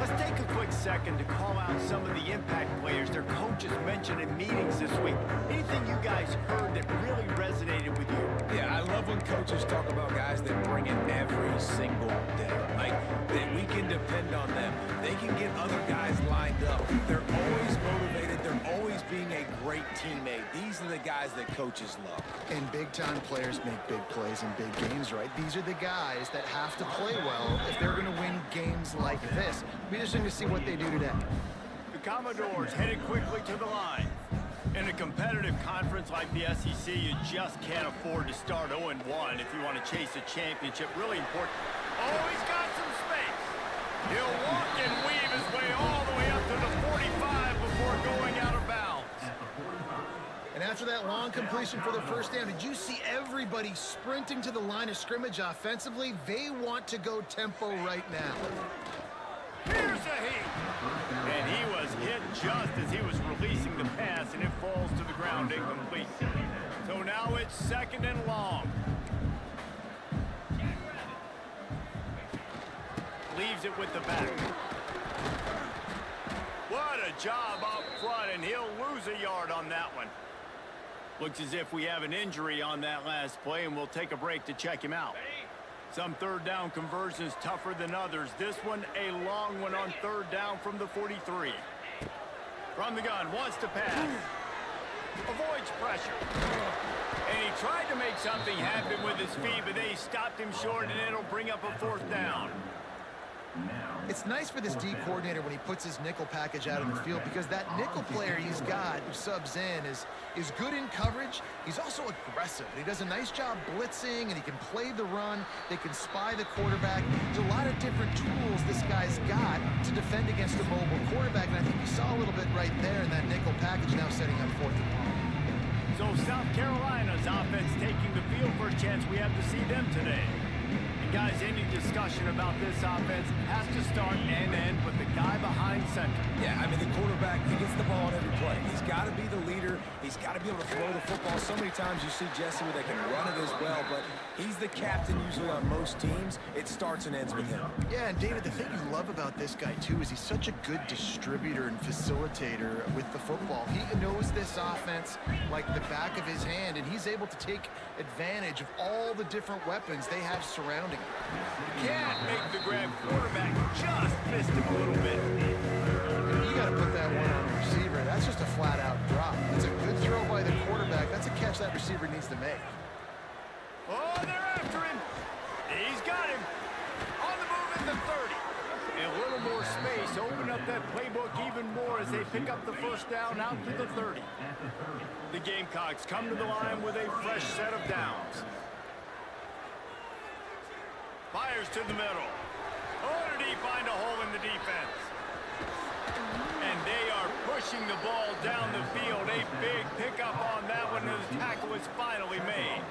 Let's take a quick second to call out some of the impact players their coaches mentioned in meetings this week. Anything you guys heard that really resonated with you? Yeah, I love when coaches talk about guys that bring it every single day. Like, that we can depend on them. They can get other guys lined up. They're always motivated. They're always being a great teammate. These are the guys that coaches love. And big-time players make big plays in big games, right? These are the guys that have to play well if they're going to win games like this. We're just going to see what they do today. The Commodores headed quickly to the line. In a competitive conference like the SEC, you just can't afford to start 0-1 if you want to chase a championship. Really important. Oh, he's got some space. He'll walk and weave his way all the way up to the 45 before going out of bounds. And after that long completion for the first down, did you see everybody sprinting to the line of scrimmage offensively? They want to go tempo right now. Here's a heat. And he was hit just as he was releasing the pass, and it falls to the ground incomplete. So now it's second and long. Leaves it with the back. What a job up front, and he'll lose a yard on that one. Looks as if we have an injury on that last play, and we'll take a break to check him out. Some third down conversions tougher than others. This one, a long one on third down from the 43. From the gun, wants to pass. Avoids pressure. And he tried to make something happen with his feet, but they stopped him short, and it'll bring up a fourth down. It's nice for this D coordinator when he puts his nickel package out in the field, because that nickel player he's got who subs in is good in coverage. He's also aggressive. He does a nice job blitzing, and he can play the run. They can spy the quarterback. There's a lot of different tools this guy's got to defend against a mobile quarterback, and I think you saw a little bit right there in that nickel package, now setting up fourth and long. So South Carolina's offense taking the field. First chance we have to see them today. Guys, any discussion about this offense has to start and end with the guy behind center. Yeah, I mean, the quarterback, he gets the ball on every play. He's got to be the leader. He's got to be able to throw the football. So many times you see Jesse where they can run it as well, but he's the captain usually on most teams. It starts and ends with him. Yeah, and David, the thing you love about this guy, too, is he's such a good distributor and facilitator with the football. He knows this offense like the back of his hand, and he's able to take advantage of all the different weapons they have surrounding him. Can't make the grab. Quarterback just missed him a little bit. You got to put that one on the receiver. That's just a flat-out drop. That's a good throw by the quarterback. That's a catch that receiver needs to make. Oh, they're after him. He's got him. On the move at the 30. And a little more space. Open up that playbook even more as they pick up the first down out to the 30. The Gamecocks come to the line with a fresh set of downs. Fires to the middle. Oh, did he find a hole in the defense? And they are pushing the ball down the field. A big pickup on that one, and the tackle is finally made.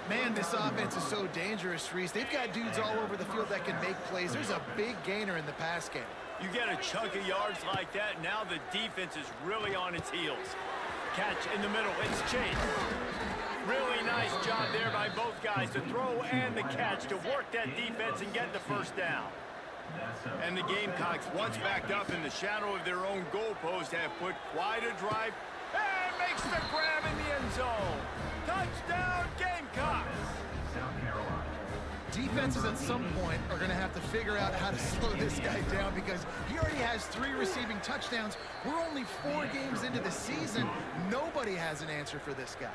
Man, this offense is so dangerous, Reese. They've got dudes all over the field that can make plays. There's a big gainer in the pass game. You get a chunk of yards like that, now the defense is really on its heels. Catch in the middle. It's Chase. Really nice job there by both guys, the throw and the catch, to work that defense and get the first down. And the Gamecocks, once backed up in the shadow of their own goalpost, have put quite a drive. And makes the grab in the end zone. Touchdown, Gamecocks! Defenses at some point are going to have to figure out how to slow this guy down, because he already has 3 receiving touchdowns. We're only 4 games into the season. Nobody has an answer for this guy.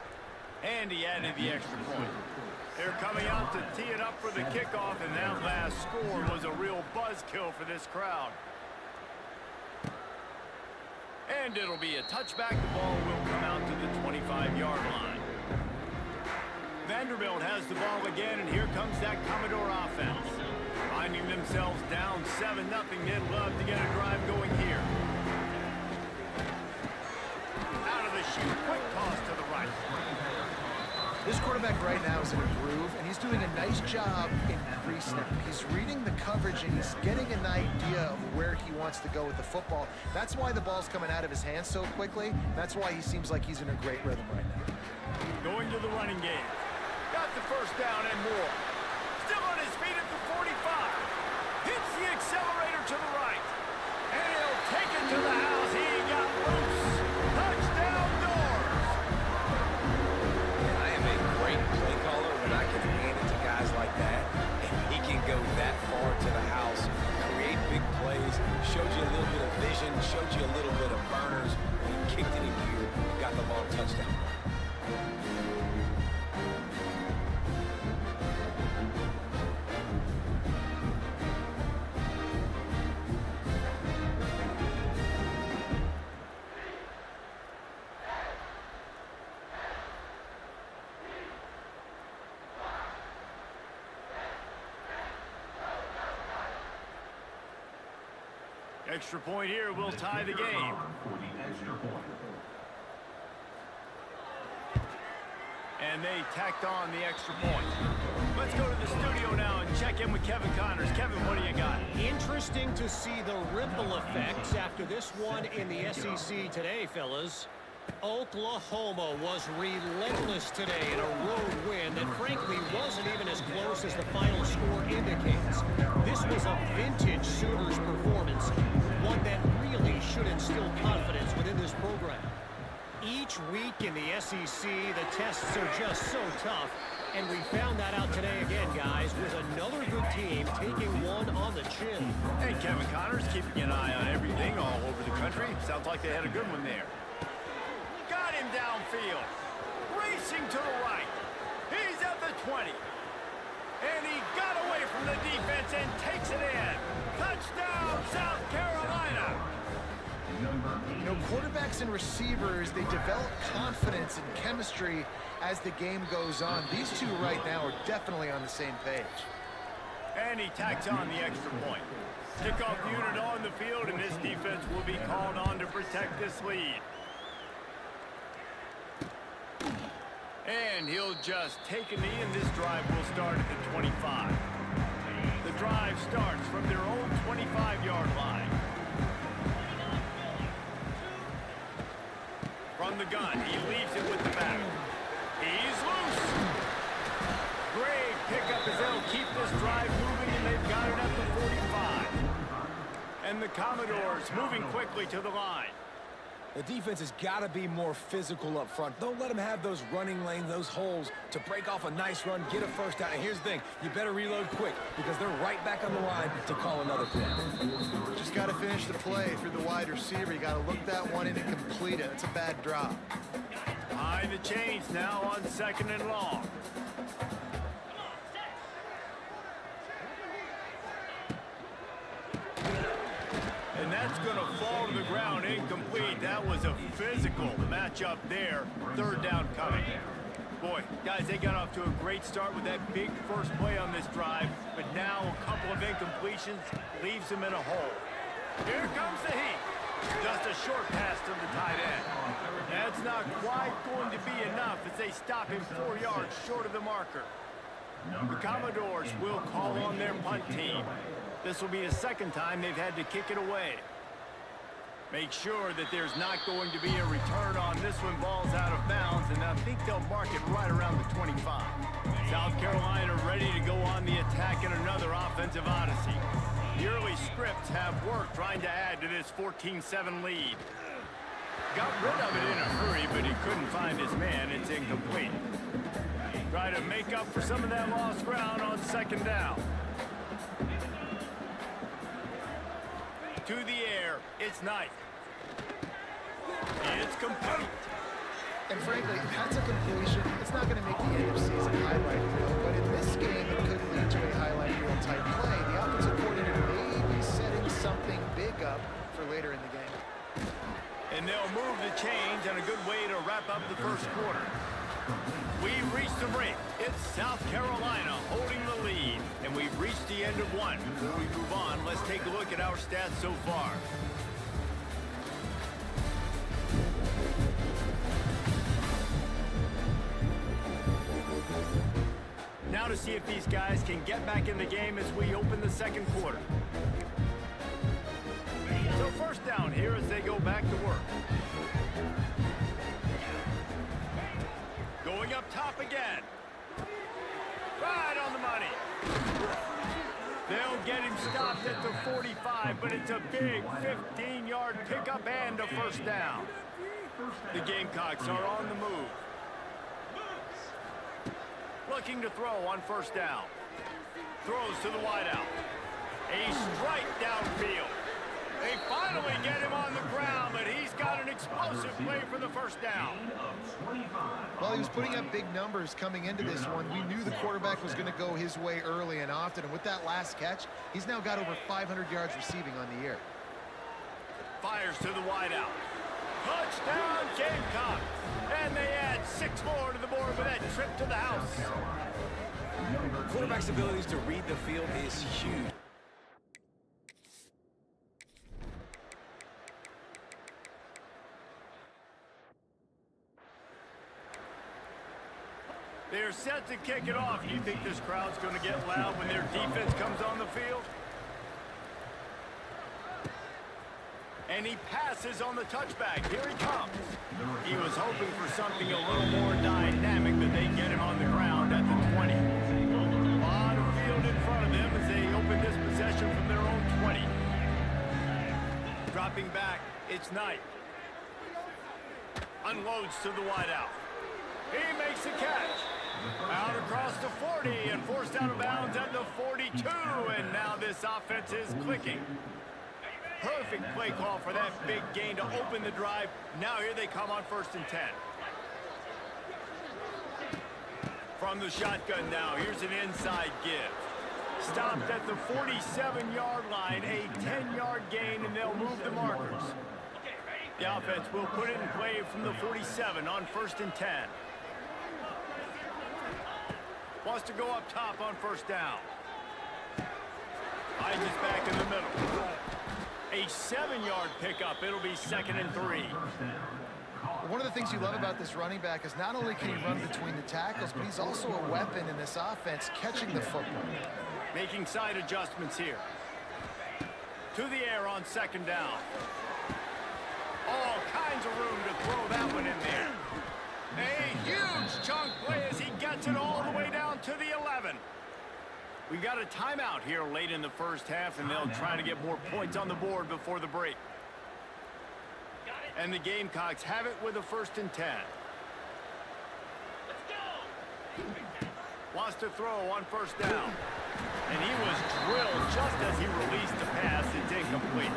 And he added the extra point. They're coming out to tee it up for the kickoff, and that last score was a real buzzkill for this crowd. And it'll be a touchback. The ball will come out to the 25-yard line. Vanderbilt has the ball again, and here comes that Commodore offense. Finding themselves down 7-0, they'd love to get a drive going This quarterback right now is in a groove, and he's doing a nice job in pre-snap. He's reading the coverage, and he's getting an idea of where he wants to go with the football. That's why the ball's coming out of his hands so quickly. That's why he seems like he's in a great rhythm right now. Going to the running game. Got the first down and more. Still on his feet at the 45. Hits the accelerator to the right. And he'll take it to the house. He got loose. Touchdown, Doors. I am a great play caller when I can hand it to guys like that. And he can go that far to the house, create big plays, showed you a little bit of vision, showed you a little bit of burners. He kicked it in gear and got the long touchdown. Extra point here will tie the game. And they tacked on the extra point. Let's go to the studio now and check in with Kevin Connors. Kevin, what do you got? Interesting to see the ripple effects after this one in the SEC today, fellas. Oklahoma was relentless today in a road win that frankly wasn't even as close as the final score indicates. This was a vintage Sooners performance, one that really should instill confidence within this program. Each week in the SEC, the tests are just so tough, and we found that out today again, guys, with another good team taking one on the chin. Hey, Kevin Connors, keeping an eye on everything all over the country. Sounds like they had a good one there. Got him downfield. Racing to the right. He's at the 20. And he got away from the defense and takes it in. Touchdown, South Carolina. You know, quarterbacks and receivers, they develop confidence and chemistry as the game goes on. These two right now are definitely on the same page. And he tacks on the extra point. Kickoff unit on the field, and this defense will be called on to protect this lead. And he'll just take a knee, and this drive will start at the 25. The drive starts from their own 25-yard line. From the gun, he leaves it with the back. He's loose. Great pickup as they'll keep this drive moving, and they've got it at the 45. And the Commodores moving quickly to the line. The defense has got to be more physical up front. Don't let them have those running lanes, those holes to break off a nice run, get a first down. And here's the thing, you better reload quick because they're right back on the line to call another play. Just got to finish the play through the wide receiver. You got to look that one in and complete it. It's a bad drop. Behind the chains now on 2nd and long. And that's going to fall to the ground incomplete. That was a physical matchup there. 3rd down coming. Boy, guys, they got off to a great start with that big first play on this drive, but now a couple of incompletions leaves them in a hole. Here comes the heat. Just a short pass to the tight end. That's not quite going to be enough as they stop him 4 yards short of the marker. The Commodores will call on their punt team. This will be the 2nd time they've had to kick it away. Make sure that there's not going to be a return on this one. Ball's out of bounds, and I think they'll mark it right around the 25. South Carolina ready to go on the attack in another offensive odyssey. The early scripts have worked trying to add to this 14-7 lead. Got rid of it in a hurry, but he couldn't find his man. It's incomplete. Try to make up for some of that lost ground on 2nd down. To the air, it's Knight. It's complete. And frankly, if that's a completion, it's not going to make the end of season highlight reel. But in this game, it could lead to a highlight reel type play. The offensive coordinator may be setting something big up for later in the game. And they'll move the chains, and a good way to wrap up the first quarter. We've reached the break. It's South Carolina holding the lead, and we've reached the end of one. Before we move on, let's take a look at our stats so far. to see if these guys can get back in the game as we open the second quarter. So first down here as they go back to work. Going up top again. Right on the money. They'll get him stopped at the 45, but it's a big 15-yard pickup and a first down. The Gamecocks are on the move. Looking to throw on first down. Throws to the wideout. A strike downfield. They finally get him on the ground, but he's got an explosive play for the first down. Well, he was putting up big numbers coming into this one. We knew the quarterback was going to go his way early and often, and with that last catch, he's now got over 500 yards receiving on the year. Fires to the wideout. Touchdown, Gamecocks! And they add 6 more to the board with that trip to the house. Quarterback's abilities to read the field is huge. They're set to kick it off. You think this crowd's going to get loud when their defense comes on the field? And he passes on the touchback. Here he comes. He was hoping for something a little more dynamic, but they get him on the ground at the 20. A lot of field in front of them as they open this possession from their own 20. Dropping back, it's Knight. Unloads to the wideout. He makes the catch. Out across the 40 and forced out of bounds at the 42. And now this offense is clicking. Perfect play call for that big gain to open the drive. Now here they come on 1st and 10. From the shotgun now, here's an inside give. Stopped at the 47-yard line, a 10-yard gain, and they'll move the markers. The offense will put it in play from the 47 on 1st and 10. Wants to go up top on first down. Hyde is back in the middle. A 7-yard pickup. It'll be 2nd and 3. One of the things you love about this running back is not only can he run between the tackles, but he's also a weapon in this offense catching the football. Making side adjustments here. To the air on 2nd down. All kinds of room to throw that one in there. A huge chunk play as he gets it all the way down to the 11. We've got a timeout here late in the first half, and they'll try to get more points on the board before the break. And the Gamecocks have it with a 1st and 10. Wants to throw on first down. And he was drilled just as he released the pass. It's incomplete.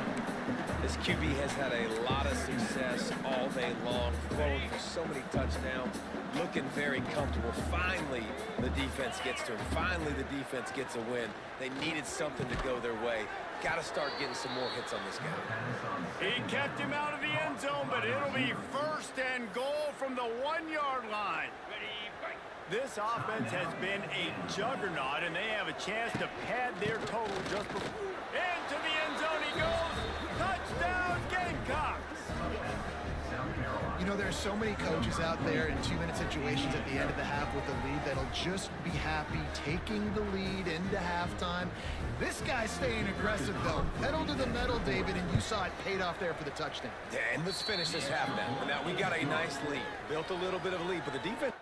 This QB has had a lot of success all day long, throwing for so many touchdowns, looking very comfortable. Finally, the defense gets to him. Finally, the defense gets a win. They needed something to go their way. Got to start getting some more hits on this guy. He kept him out of the end zone, but it'll be 1st and goal from the 1-yard line. This offense has been a juggernaut, and they have a chance to pad their total just before. Into the end zone he goes. Touchdown, Gamecocks! You know, there's so many coaches out there in 2-minute situations at the end of the half with the lead that'll just be happy taking the lead into halftime. This guy's staying aggressive, though. Pedal to the metal, David, and you saw it paid off there for the touchdown. Yeah, and let's finish this half now. Now, we got a nice lead. Built a little bit of a lead, but the defense...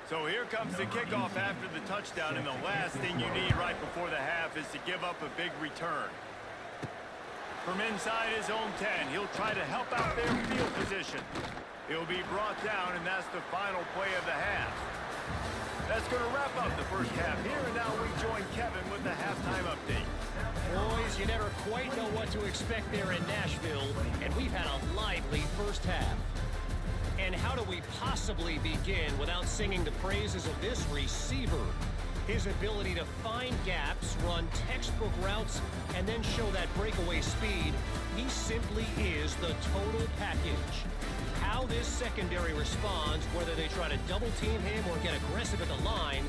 So here comes the kickoff after the touchdown, and the last thing you need right before the half is to give up a big return. From inside his own 10, he'll try to help out their field position. He'll be brought down, and that's the final play of the half. That's going to wrap up the first half here, and now we join Kevin with the halftime update. Boys, you never quite know what to expect there in Nashville, and we've had a lively first half. And how do we possibly begin without singing the praises of this receiver? His ability to find gaps, run textbook routes, and then show that breakaway speed. He simply is the total package. How this secondary responds, whether they try to double team him or get aggressive at the line,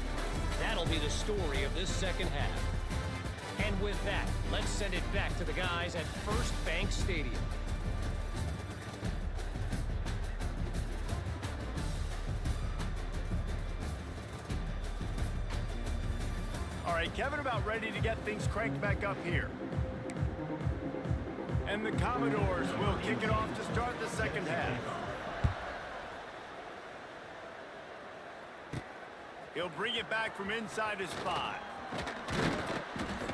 that'll be the story of this second half. And with that, let's send it back to the guys at First Bank Stadium. All right, Kevin about ready to get things cranked back up here. And the Commodores will kick it off to start the second half. He'll bring it back from inside his 5.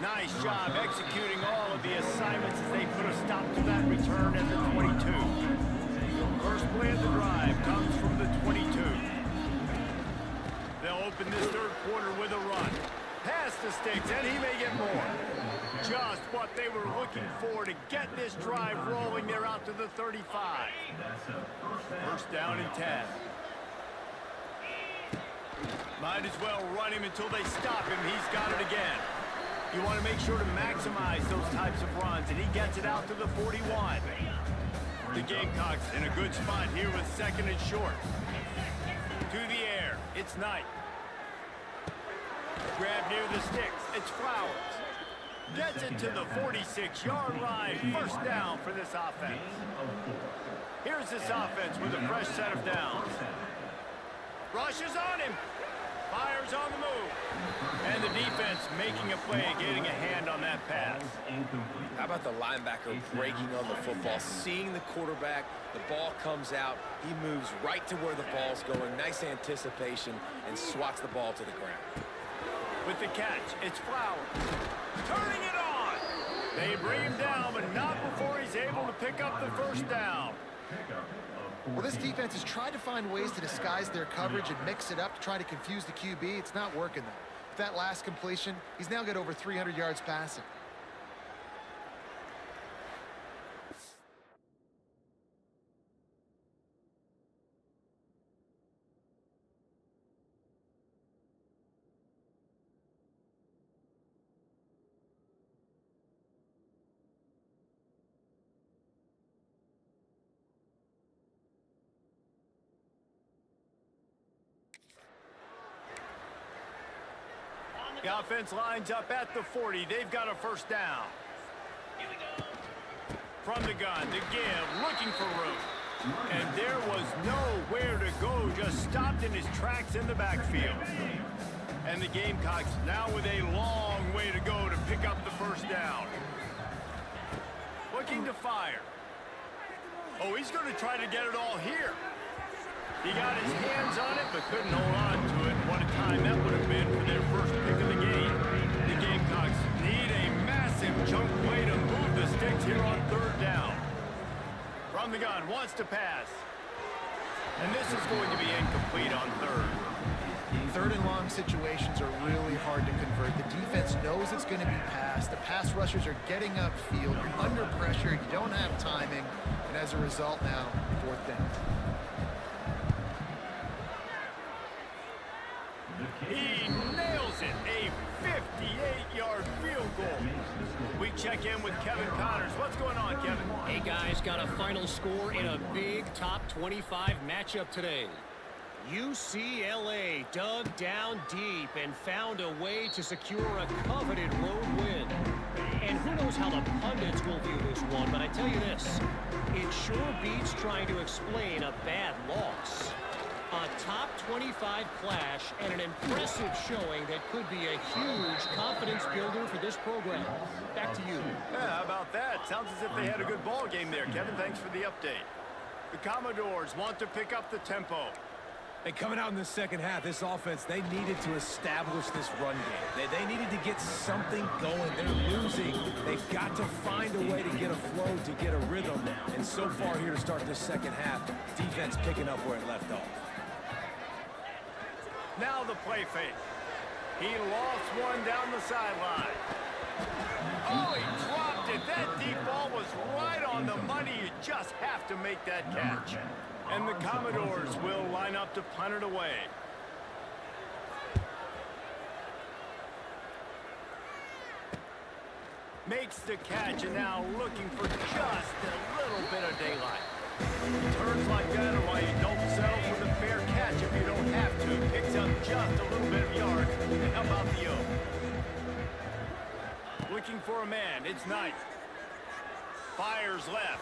Nice job executing all of the assignments as they put a stop to that return at the 22. First play of the drive comes from the 22. They'll open this third quarter with a run. Pass the sticks, and he may get more. Just what they were looking for to get this drive rolling. They're out to the 35. First down and 10. Might as well run him until they stop him. He's got it again. You want to make sure to maximize those types of runs, and he gets it out to the 41. The Gamecocks in a good spot here with second and short. To the air, it's Knight. Grab near the sticks, it's Flowers. Gets it to the 46-yard line. First down for this offense. Here's this offense with a fresh set of downs. Rushes on him. Fires on the move. And the defense making a play, getting a hand on that pass. How about the linebacker breaking on the football, seeing the quarterback, the ball comes out, he moves right to where the ball's going, nice anticipation, and swats the ball to the ground. With the catch, it's Flowers. Turning it on. They bring him down, but not before he's able to pick up the first down. Well, this defense has tried to find ways to disguise their coverage and mix it up to try to confuse the QB. It's not working, though. With that last completion, he's now got over 300 yards passing. The offense lines up at the 40. They've got a first down. From the gun, the give, looking for room. And there was nowhere to go, just stopped in his tracks in the backfield. And the Gamecocks now with a long way to go to pick up the first down. Looking to fire. Oh, he's going to try to get it all here. He got his hands on it, but couldn't hold on to it. What a time that would have been for their first pick of the game. The Gamecocks need a massive chunk play to move the sticks here on third down. From the gun, wants to pass. And this is going to be incomplete on third. Third and long situations are really hard to convert. The defense knows it's going to be passed. The pass rushers are getting upfield. You're under pressure. You don't have timing. And as a result now, fourth down. He nails it, a 58-yard field goal. We check in with Kevin Connors. What's going on, Kevin? Hey, guys, got a final score in a big top 25 matchup today. UCLA dug down deep and found a way to secure a coveted road win. And who knows how the pundits will view this one, but I tell you this, it sure beats trying to explain a bad loss. A top 25 clash and an impressive showing that could be a huge confidence builder for this program. Back to you. Yeah, how about that? Sounds as if they had a good ball game there. Kevin, thanks for the update. The Commodores want to pick up the tempo. And coming out in the second half, this offense, they needed to establish this run game. They needed to get something going. They're losing. They've got to find a way to get a flow, to get a rhythm. And so far here to start this second half, defense picking up where it left off. Now the play fake. He lost one down the sideline. Oh, he dropped it. That deep ball was right on the money. You just have to make that catch. And the Commodores will line up to punt it away. Makes the catch and now looking for just a little bit of daylight. Turns like that are why you don't settle for the fair catch if you don't have to. Picks up just a little bit of yard. How about the O? looking for a man. It's Knight. Fires left.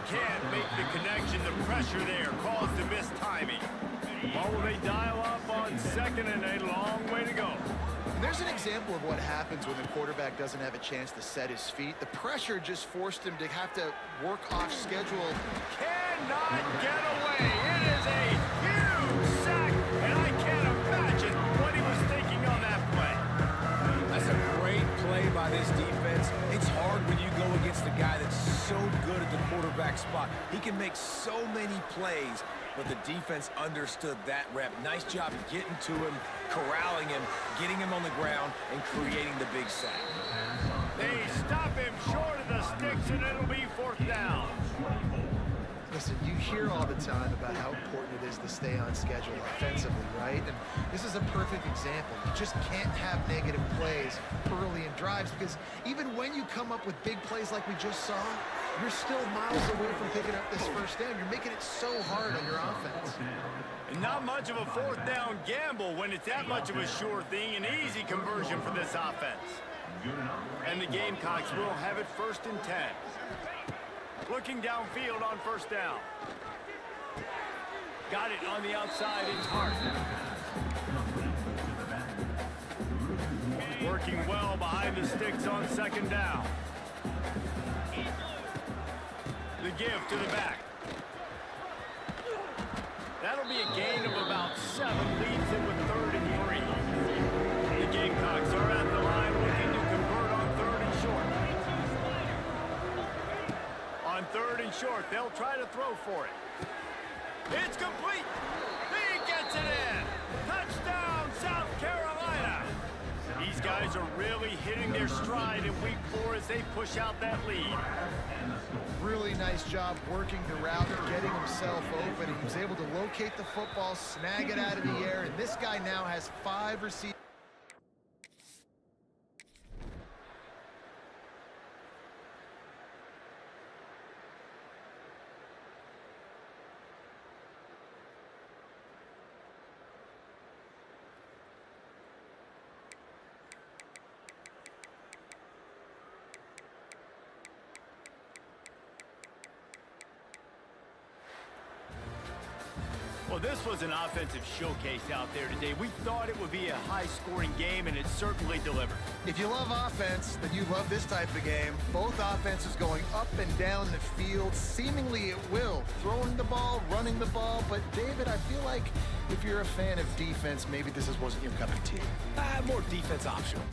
Can't make the connection. The pressure there caused the missed timing. What will they dial up on second and a long way to go? And there's an example of what happens when the quarterback doesn't have a chance to set his feet. The pressure just forced him to have to work off schedule. Cannot get away. It is a huge sack, and I can't imagine what he was thinking on that play. That's a great play by this defense. It's hard when you go against a guy that's so good at the quarterback spot. He can make so many plays, but the defense understood that rep. Nice job getting to him, corralling him, getting him on the ground, and creating the big sack. They stop him short of the sticks, and it'll be fourth down. Listen, you hear all the time about how important it is to stay on schedule offensively, right? And this is a perfect example. You just can't have negative plays early in drives because even when you come up with big plays like we just saw, you're still miles away from picking up this first down. You're making it so hard on your offense. And not much of a fourth down gamble when it's that much of a sure thing, an easy conversion for this offense. And the Gamecocks will have it 1st and 10. Looking downfield on first down. Got it on the outside, it's Hart. Working well behind the sticks on second down. The give to the back. That'll be a gain of about 7, leaves him with 3rd and 3. The Gamecocks are at the line looking to convert on 3rd and short. On 3rd and short, they'll try to throw for it. It's complete. He gets it in. Touchdown, South Carolina. These guys are really hitting their stride in week 4 as they push out that lead. Really nice job working the route and getting himself open. He was able to locate the football, snag it out of the air, and this guy now has 5 receivers. Well, this was an offensive showcase out there today. We thought it would be a high-scoring game, and it certainly delivered. If you love offense, then you love this type of game. Both offenses going up and down the field, seemingly at will. Throwing the ball, running the ball. But, David, I feel like if you're a fan of defense, maybe this wasn't your cup of tea. More defense optional.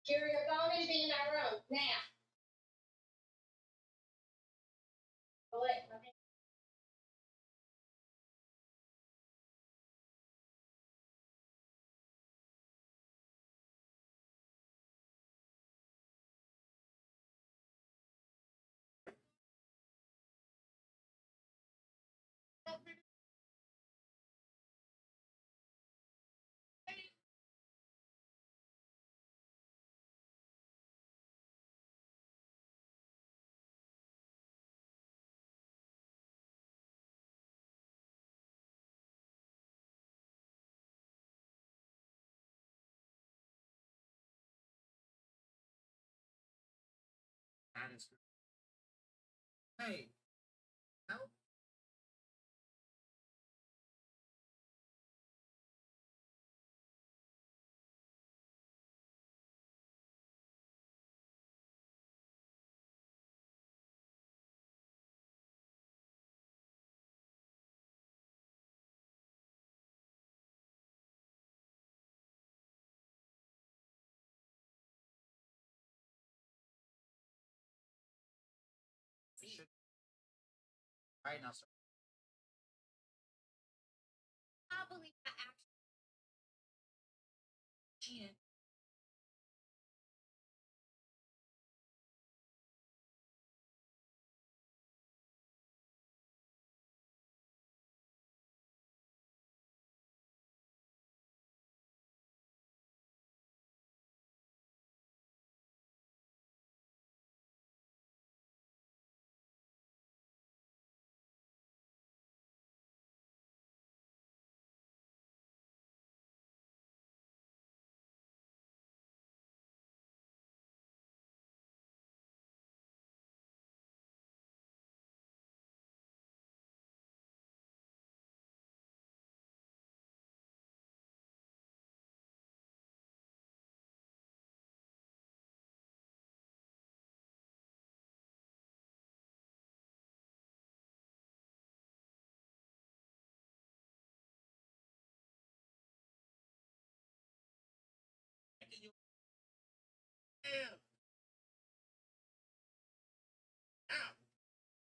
Jerry, your phone is in our room now. Wait, Hey, no. Right now, sir. I believe that actually. Gina.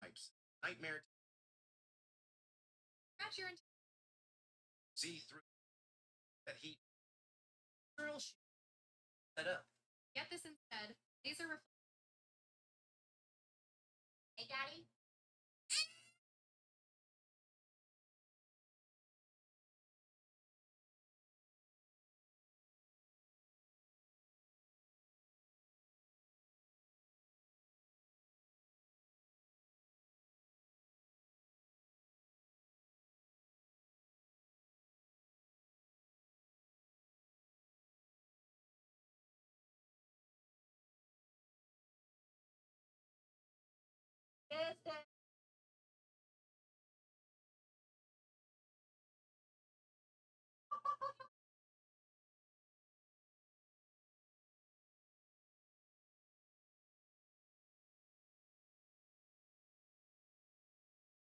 Pipes. Nightmare. Scratch your Z through that heat. Girl, set up. get this instead. These are Hey, Daddy. Yes, Daddy.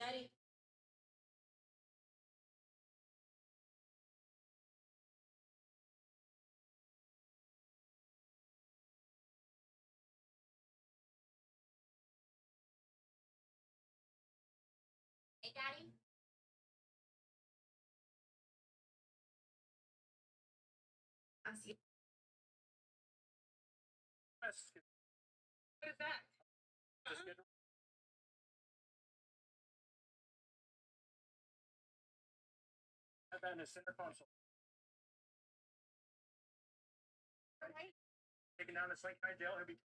Daddy. Hey, Daddy. I'll see you. What is that? Just get have that in the center console. Taking down the Slink Guy jail, he'll be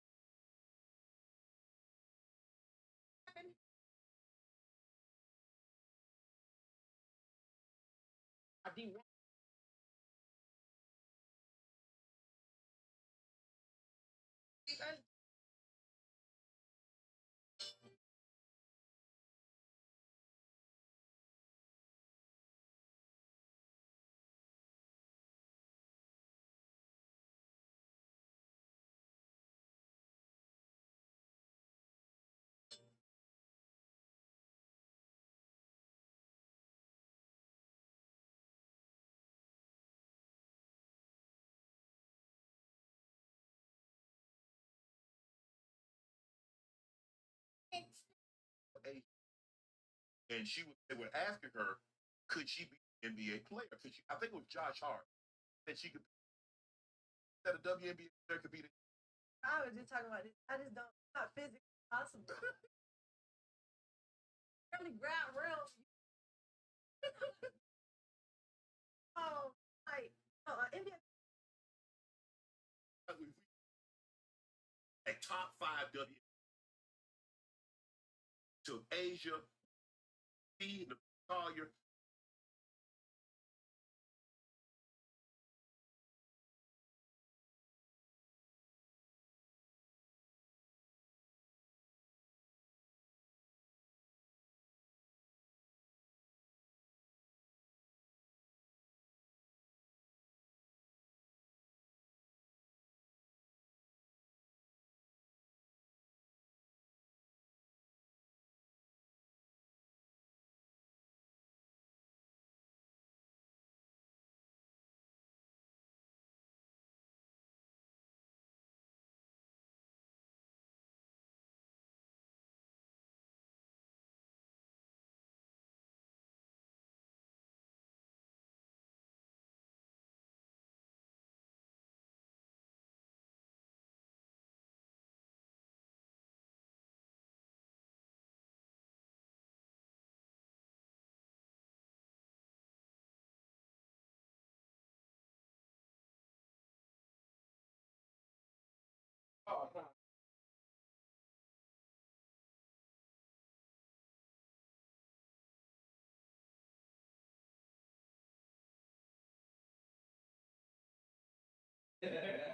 and they were asking her, could she be an NBA player? Could she? I think it was Josh Hart that she could. That a WNBA player could be. I was just talking about this. I just don't. It's not physically possible. Really grab real. Oh, like NBA. A top 5 W to Asia, the Collier. Oh, no.